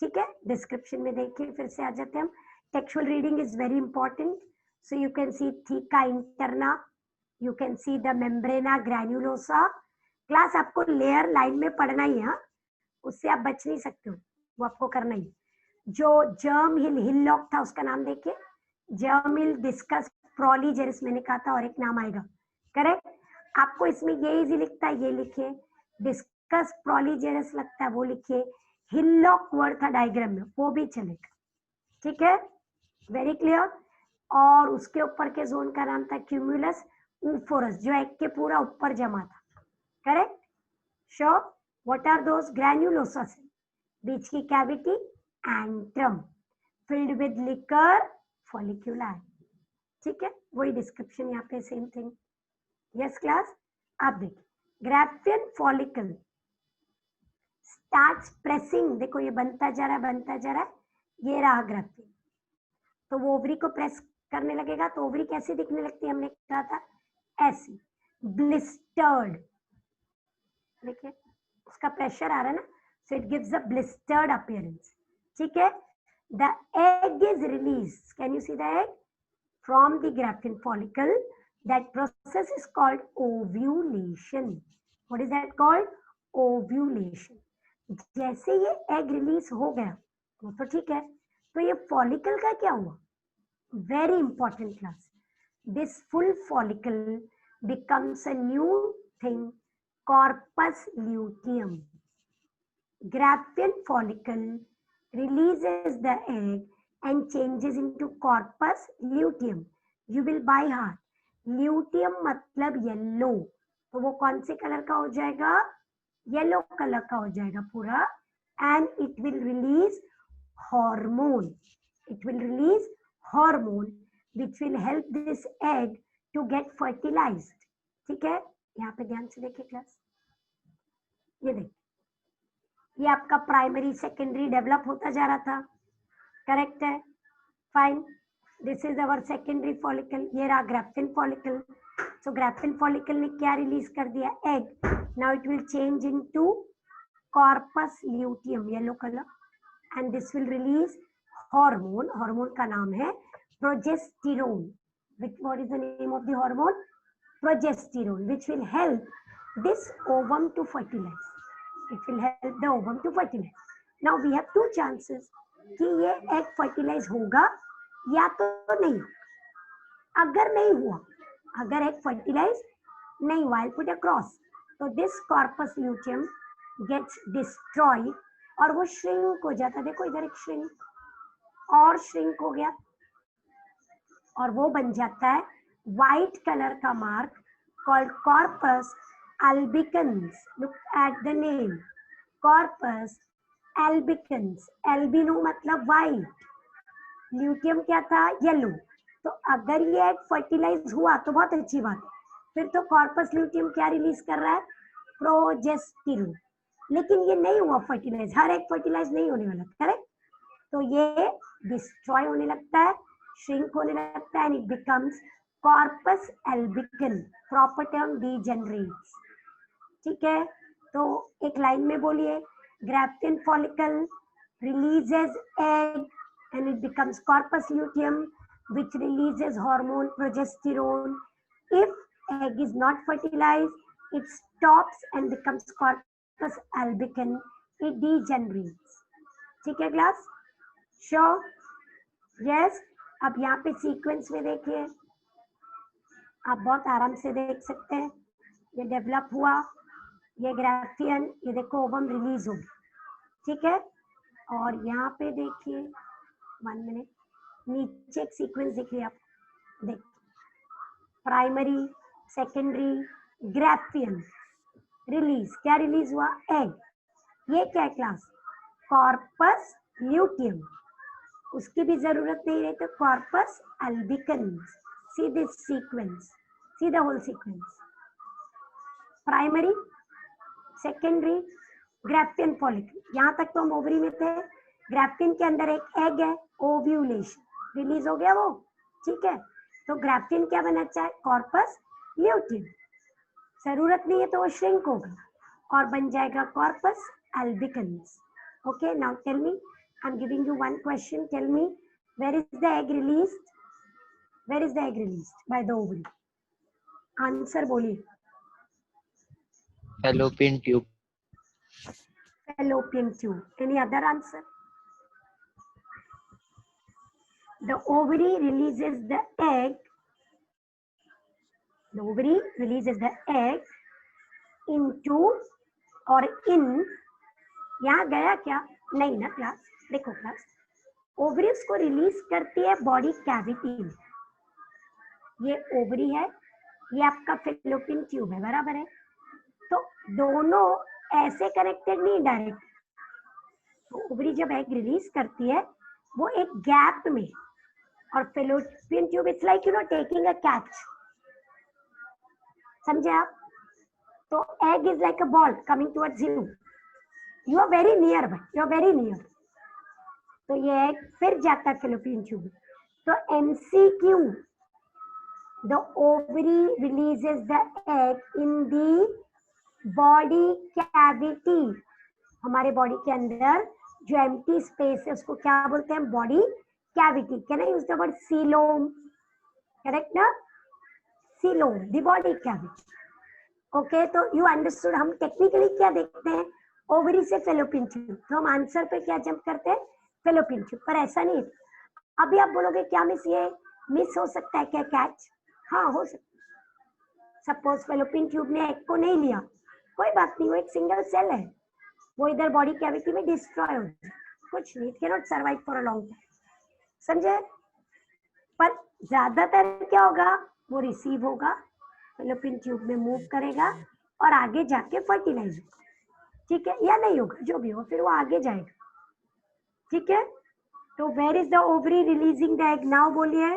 ठीक है. डिस्क्रिप्शन में देखिए, फिर से आ जाते हैं हम. Textual reading is very important. So you can C theca interna, you can see the मेम्ब्रेना granulosa. Class आपको लेयर लाइन में पढ़ना ही है, उससे आप बच नहीं सकते हो, वो आपको करना ही. जो जर्म हिल, हिलॉक था उसका नाम देखिए, जर्म हिल डिस्कस प्रोलीजेरिस मैंने कहा था, और एक नाम आएगा, करेक्ट. आपको इसमें ये इजी लिखता है, ये लिखिए. डिस्कस प्रोलीजेरिस लगता है, वो लिखिए. हिलॉक वर्ड था डायग्राम में, वो भी चलेगा, ठीक है. Very clear. और उसके ऊपर के जोन का नाम था क्यूमुलस ऊफोरस, जो एग के पूरा ऊपर जमा था, correct. Sure. What are those? Granulosa. बीच की cavity antrum, filled with liquor, folliculi. ठीक है, वही डिस्क्रिप्शन यहाँ पे सेम थिंग. Yes class. अब देखिए ग्राफ्टियन फॉलिकल स्टार्ट्स प्रेसिंग. देखो ये बनता जा रहा है, बनता जा रहा है. ये रहा ग्राफ्टियन. तो वो ओवरी को प्रेस करने लगेगा तो ओवरी कैसी दिखने लगती है, हमने कहा था ऐसी, ब्लिस्टर्ड. देखिए उसका प्रेशर आ रहा है ना, so it gives a blistered appearance. ठीक है. The egg is release. Can you see the egg from the Graafian follicle. That process is called ovulation. What is that called? Ovulation. जैसे ये egg release हो गया वो तो ठीक है, तो ये फॉलिकल का क्या हुआ? Very important class. This full follicle becomes a new thing, corpus luteum. Grafton follicle releases the egg and changes into corpus luteum. You will by heart. Luteum मतलब येलो, तो वो कौन से कलर का हो जाएगा? येलो कलर का हो जाएगा पूरा. And it will release hormone. It will release hormone which will help this egg to get fertilized. ठीक है. यहाँ पे ध्यान से देखिए क्लास. ये देखिए ये आपका प्राइमरी सेकेंडरी डेवलप होता जा रहा था. करेक्ट है. Fine. This is our secondary follicle. ये रहा ग्राफ्टिन फॉलिकल. सो ग्राफ्टिन फॉलिकल ने क्या रिलीज कर दिया? Egg. Now it will change into corpus luteum, yellow colour, and this will release hormone. Hormone का नाम है progesterone. What is the name of the hormone? Progesterone, which will help this ovum to fertilize. It will help the ovum to fertilize. Now we have two chances कि ये egg fertilize होगा या तो नहीं. अगर नहीं हुआ, अगर egg fertilize नहीं हुआ, I'll put a cross. So this corpus luteum gets destroyed और वो shrink हो जाता है. देखो इधर एक shrink और shrink हो गया और वो बन जाता है व्हाइट कलर का mark called corpus albicans. Look at the name, corpus albicans. Albino मतलब व्हाइट, ल्यूटियम क्या था? येलो. तो अगर ये एक फर्टिलाइज हुआ तो बहुत अच्छी बात है. फिर तो कॉर्पस ल्यूटियम क्या रिलीज कर रहा है? प्रोजेस्टेरोन. लेकिन ये नहीं हुआ फर्टिलाइज, हर एक फर्टिलाइज नहीं होने वाला. करेक्ट. तो ये डिस्ट्रॉय होने लगता है, shrink होने लगता है, and it becomes corpus albicans. Proper term degenerates. ठीक है. तो एक लाइन में बोलिए. ग्राफ्टिन follicle releases egg and it becomes corpus luteum which releases hormone progesterone. If egg is not fertilized, it stops and becomes corpus albicans. It degenerates. ठीक है class? Sure? Yes? अब यहाँ पे सीक्वेंस में देखिए, आप बहुत आराम से देख सकते हैं. ये डेवलप हुआ, ये ग्राफ्टियन, ये देखो ओवम रिलीज हो गया. ठीक है. और यहाँ पे देखिए 1 मिनट, नीचे एक सीक्वेंस देखिए आप. देखिए प्राइमरी, सेकेंडरी, ग्राफ्टियन रिलीज. क्या रिलीज हुआ? एग. ये क्या है क्लास? Corpus luteum. उसकी भी जरूरत नहीं रही तो corpus albicans. See this sequence, see the whole sequence. Primary, secondary, Graafian follicle. यहाँ तक तो हम ओवरी में थे. ग्राफ्टिन के अंदर एक एग है, ओव्यूलेशन. रिलीज हो गया वो. ठीक है. तो ग्राफ्टिन क्या बनना चाहिए? Corpus luteum. जरूरत नहीं है तो वो श्रिंक होगा और बन जाएगा corpus albicans. Okay. Now tell me, I'm giving you one question. Tell me, where is the egg released? Where is the egg released by the ovary? Answer बोलिए. Fallopian tube. Fallopian tube. Any other answer? The ovary releases the egg. The ovary releases the egg into or in. यहाँ गया क्या? नहीं ना class. देखो class, ovary उसको release करती है बॉडी कैविटी में. ये ओवरी है, ये आपका फैलोपियन ट्यूब है. बराबर है. तो दोनों ऐसे कनेक्टेड नहीं डायरेक्ट. तो ओवरी जब एग रिलीज करती है वो एक गैप में, और fallopian tube it's like taking a catch, समझे आप? तो egg is like a ball coming towards you, you are very near, but you are very near. तो ये एग फिर जाता है फेलोपियन ट्यूब में। तो MCQ, the ovary releases the egg in the body cavity, हमारे बॉडी के अंदर जो एम्प्टी स्पेस है उसको क्या बोलते हैं? Body cavity. Can I use the word coelom? Correct ना? Coelom, the body cavity. Okay, तो यू अंडरस्टूड। हम टेक्निकली क्या देखते हैं? ओवरी से फेलोपियन ट्यूब, तो हम आंसर पे क्या जंप करते हैं? Fallopian tube. पर ऐसा नहीं। अभी आप बोलोगे क्या मिस, ये मिस हो सकता है क्या कैच? हाँ, हो सकता है। सपोज फेलोपियन ट्यूब ने एग को नहीं लिया, कोई बात नहीं, वो एक सिंगल सेल है, वो इधर बॉडी कैविटी में डिस्ट्रॉय हो जाए, कुछ नहीं, it can not survive for a long time, समझे? पर ज्यादातर क्या होगा? वो रिसीव होगा, फेलोपियन ट्यूब में मूव करेगा और आगे जाके फर्टिलाइज होगा, ठीक है? या नहीं होगा, जो भी हो, फिर वो आगे जाएगा, ठीक है? तो where is the ovary releasing the egg now? बोलिए।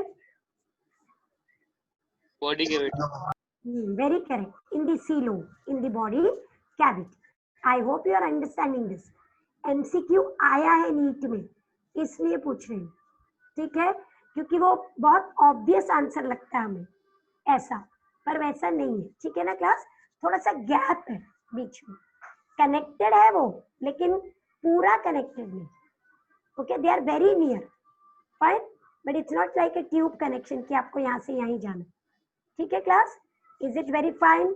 Body cavity. Very correct. In the coelom, in the body cavity. I hope you are understanding this. MCQ आया है नीट में, इसलिए पूछ रही हूँ, ठीक है? क्योंकि वो बहुत ऑब्वियस आंसर लगता है हमें ऐसा, पर वैसा नहीं है, ठीक है ना क्लास? थोड़ा सा गैप है बीच में, कनेक्टेड है वो, लेकिन पूरा कनेक्टेड नहीं। Okay, they are very near, fine, but it's not like a tube connection कि आपको यहाँ से यहीं जाना, ठीक है class? Is it very fine?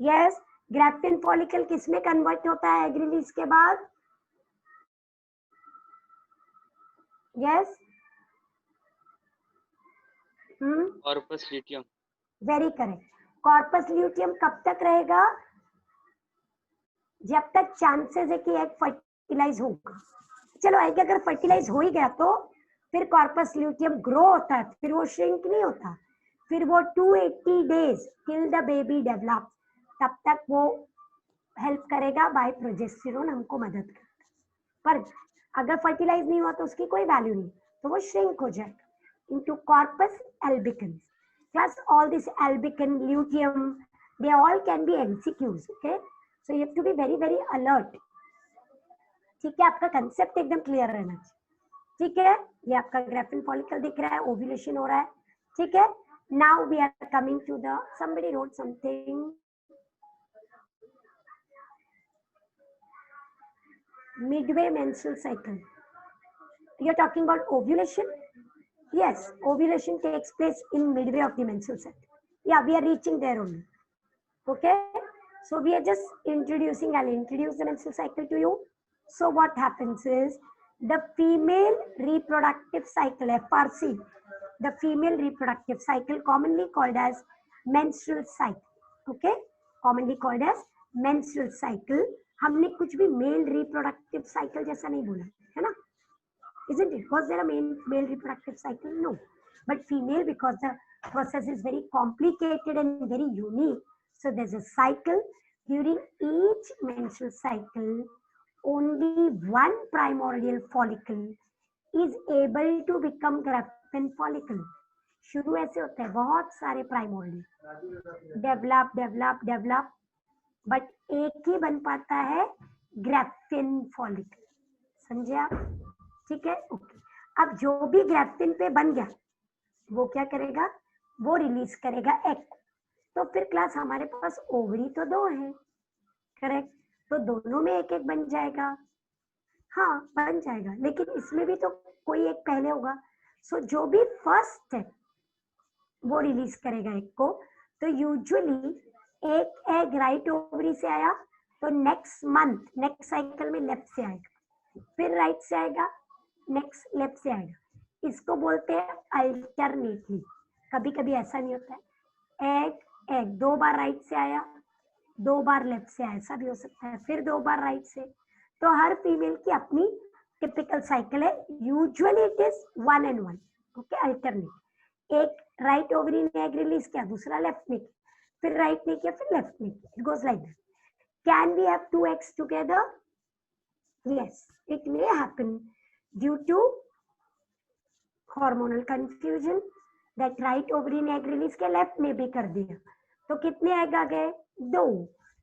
Yes. Graafian follicle किसमें कन्वर्ट होता है एग रिलीज के बाद? Yes. Corpus luteum. Very correct. Corpus luteum कब तक रहेगा? जब तक चांसेस है कि एग फर्टिलाइज होगा। चलो, एग अगर फर्टिलाइज हो ही गया तो फिर कॉर्पस ल्यूटियम ग्रो होता है, फिर वो श्रिंक नहीं होता, फिर वो 280 days till the baby develop, तब तक वो हेल्प करेगा बाय प्रोजेस्टेरोन, हमको मदद करेगा। पर अगर फर्टिलाइज नहीं हुआ तो उसकी कोई वैल्यू नहीं, तो वो श्रिंक हो जाएगा into corpus albicans. Plus all this albican, luteum, they all can be MCQs, okay? So you have to be very, very alert. ठीक है, आपका कंसेप्ट एकदम क्लियर रहना चाहिए, ठीक है? ये आपका ग्रैफिन फॉलिकल दिख रहा है, ओव्यूलेशन हो रहा है, ठीक है? Now we are coming to the, somebody wrote something. Midway menstrual cycle. You're talking about ovulation? Yes, ovulation takes place in midway of the menstrual cycle. Yeah, we are reaching there only. Okay, so we are just introducing, I'll introduce the menstrual cycle to you. So what happens is the female reproductive cycle, FRC, the female reproductive cycle, commonly called as menstrual cycle. Okay, commonly called as menstrual cycle. हमने कुछ भी male reproductive cycle जैसा नहीं बोला है ना? Isn't it? Was there a male reproductive cycle? No, but female, because the process is very complicated and very unique. So there's a cycle. During each menstrual cycle, only one primordial follicle is able to become grafton follicle. शुरू ऐसे होता है, बहुत सारे primordial develop, but एक ही बन पाता है ग्रैफ्टिन फॉलिकल, समझे आप? ठीक है, ओके। अब जो भी ग्रैफ्टिन पे बन गया वो क्या करेगा? वो रिलीज करेगा एग। तो फिर क्लास हमारे पास ओवरी तो दो है, करेक्ट? तो दोनों में एक एक बन जाएगा, हाँ बन जाएगा, लेकिन इसमें भी तो कोई एक पहले होगा। सो जो भी फर्स्ट है वो रिलीज करेगा एग को। तो यूजुअली एक एग राइट ओवरी से आया तो नेक्स्ट मंथ, नेक्स्ट साइकिल में लेफ्ट से आएगा, फिर राइट से आएगा, नेक्स्ट लेफ्ट से आएगा। इसको बोलते हैं अल्टरनेटली। कभी कभी ऐसा नहीं होता है, एग दो बार राइट से आया, दो बार लेफ्ट से आया, ऐसा भी हो सकता है, फिर दो बार राइट से। तो हर फीमेल की अपनी टिपिकल साइकिल है। Usually it is 1 and 1, okay, alternate. एक राइट ओवरी ने एग रिलीज किया, दूसरा लेफ्ट ने किया, फिर राइट ने किया, फिर लेफ्ट ने किया, it goes like that. Can we have 2 eggs together? Yes, it may happen due to hormonal confusion that right ovary ने egg release के left में भी कर दिया, तो कितने egg आ गए? 2,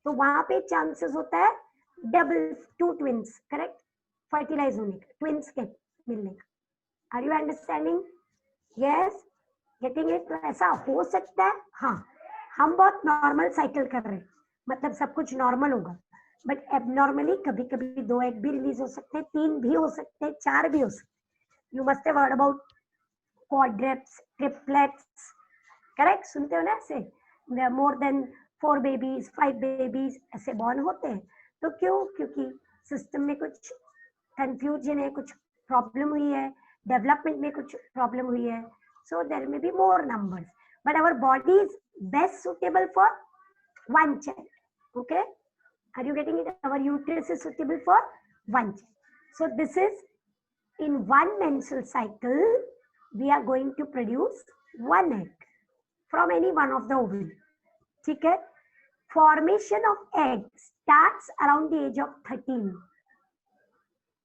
तो वहां पे चांसेस होता है डबल, 2 twins, करेक्ट, फर्टिलाइज होने का, ट्विंस के मिलने का. Are you understanding? Yes, getting it? तो ऐसा हो सकता है. हाँ, हम बहुत नॉर्मल साइकिल कर रहे हैं, मतलब सब कुछ नॉर्मल होगा, बट एबनॉर्मली कभी कभी 2 एग भी रिलीज हो सकते हैं, 3 भी हो सकते हैं, 4 भी हो सकते हैं. You must have heard about quadruplets, triplets, correct? सुनते हो ना ऐसे, मोर देन 4 बेबीज, 5 बेबीज ऐसे बॉर्न होते हैं. तो क्यों? क्योंकि सिस्टम में कुछ कंफ्यूजन है, कुछ प्रॉब्लम हुई है, डेवलपमेंट में कुछ प्रॉब्लम हुई है. So there may be more numbers, but our body is best suitable for one child. Okay, are you getting it? Our uterus is suitable for one child. So this is, in one menstrual cycle we are going to produce one egg from any one of the ovary. ठीक है? Formation of egg starts around the age of 13.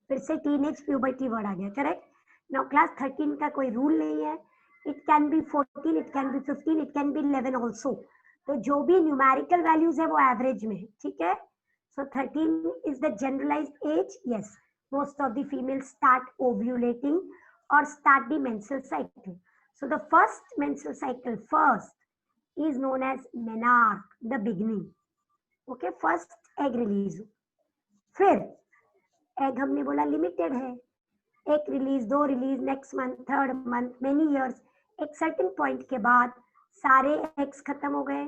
फिर से teenage puberty word आ गया, correct? Now class 13 का कोई rule नहीं है. It can be 14, it can be 15, it can be 11 also. तो जो भी न्यूमेरिकल वैल्यूज है वो एवरेज में है, ठीक है? So 13 is the generalized age. Yes, most of the female start ovulating और start the menstrual cycle. So the first menstrual cycle, first, is known as menarche, the beginning. Okay, first egg release. फिर egg हमने बोला limited है, एक release, 2 release, next month, third month, many years. एक certain point के बाद सारे eggs खत्म हो गए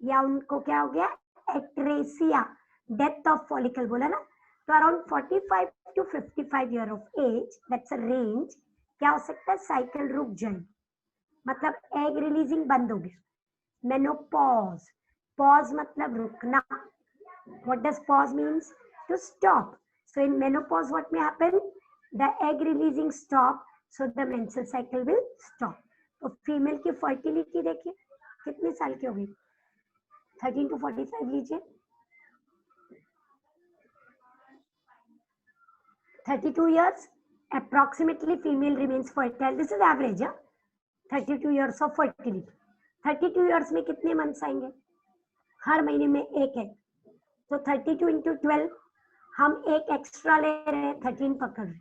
या उनको क्या हो गया? एट्रेसिया, डेथ ऑफ फॉलिकल बोला ना. तो around 45 to 55 year of age, that's a range. क्या हो सकता है? साइकिल रुक जाए, मतलब एग रिलीजिंग बंद हो गया. मेनोपॉज, पॉज मतलब रुकना. What does pause means? To stop. So in menopause what may happen? The egg releasing stop, so the menstrual cycle will stop. तो फीमेल की फर्टिलिटी देखिए कितने साल की होगी? 13 to 45 लीजिए, 32 years approximately female remains fertile. This is average, huh? 32 years of fertility. 32 years में कितने मंथ्स आएंगे? हर महीने में एक है, तो 32 into 12, हम एक एक्स्ट्रा ले रहे हैं, 13 पकड़ रहे.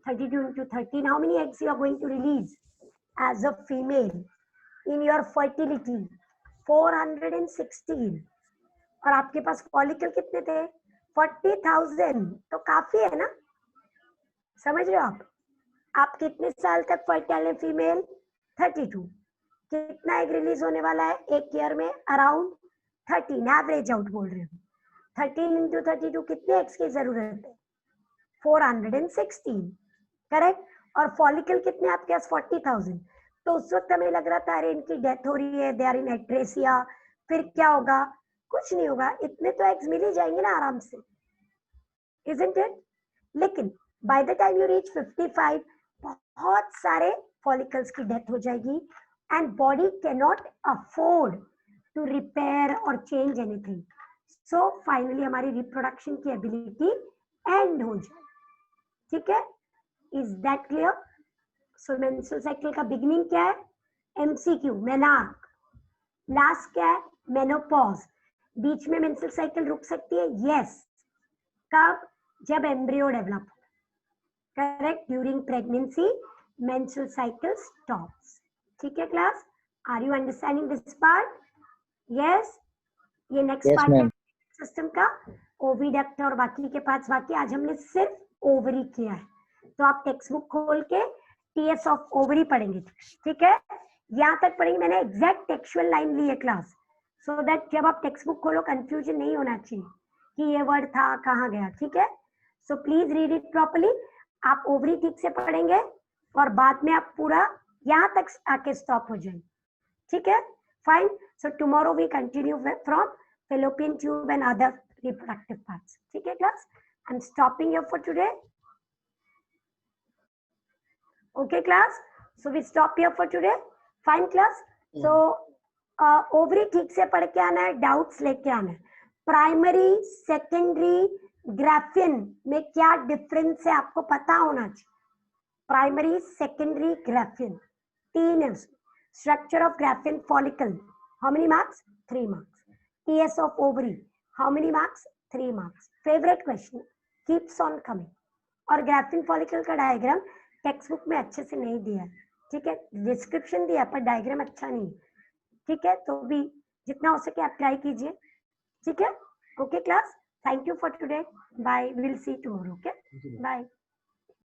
32 into 13, how many eggs you are going to release as a female in your fertility? 416. और आपके पास फॉलिकल कितने थे? 40,000. तो काफी है ना? समझ रहे हो आप? आप कितने साल तक फर्टाइल है फीमेल? 32. कितना एग रिलीज होने वाला है एक ईयर में? अराउंड 13. एवरेज आउट बोल रहे हो. 13 into 32 कितने एक्स की जरूरत है? 416, करेक्ट? और फॉलिकल कितने आपके पास? 40,000. तो उस वक्त हमें लग रहा था अरे इनकी डेथ हो रही है, दे आर इन एट्रेसिया. फिर क्या होगा? कुछ नहीं होगा, इतने तो एक्स मिल ही जाएंगे ना आराम से, इजंट इट? लेकिन by the time you reach 55, बहुत सारे फॉलिकल्स की डेथ हो जाएगी and body can not afford to repair और चेंज एनीथिंग. सो फाइनली हमारी रिप्रोडक्शन की एबिलिटी एंड हो जाए. ठीक है? Is that clear? So menstrual cycle का बिगिनिंग क्या है? MCQ, menarche. लास्ट क्या है? मेनोपॉज. बीच में मेंस्ट्रुअल साइकिल रुक सकती है? यस. कब? जब एम्ब्रियो डेवलप हो. Correct? During pregnancy menstrual cycle stops. ठीक है class? Are you understanding this part? Yes. ये नेक्स्ट पार्ट है सिस्टम का, ओविडक्ट और बाकी के पार्ट्स. बाकी आज हमने सिर्फ ओवरी किया है, तो आप टेक्स्ट बुक खोल के टीएस ऑफ ओवरी पढ़ेंगे. ठीक है? यहाँ तक पढ़ेंगे. मैंने एग्जैक्ट टेक्सुअल लाइन ली है क्लास, सो दैट जब आप टेक्स्ट बुक खोलो कंफ्यूजन नहीं होना चाहिए कि ये वर्ड था कहाँ गया. ठीक है? So please read it properly. आप ओवरी ठीक से पढ़ेंगे और बाद में आप पूरा यहाँ तक आके स्टॉप हो जाएंगे. ठीक है? Fine. So tomorrow we continue from fallopian tube and other reproductive parts. ठीक है class? I'm stopping here for today. Okay class? So we stop here for today. Fine class? So ovary ठीक से पढ़ के आना है, doubts लेके आना है. Primary, secondary, ग्राफिन में क्या डिफरेंस है आपको पता होना चाहिए. प्राइमरी, सेकेंडरी, ग्राफिन, 3 है. Structure of Graafian follicle, how many marks? 3 marks. TS of ovary, how many marks? 3 marks. Favourite question, keeps on coming. और ग्राफिन फॉलिकल का डायग्राम टेक्स्ट बुक में अच्छे से नहीं दिया है, ठीक है, डिस्क्रिप्शन दिया पर डायग्राम अच्छा नहीं, ठीक है. तो भी जितना हो सके आप ट्राई कीजिए, ठीक है. Okay class, thank you for today, bye, will see tomorrow. Okay, bye.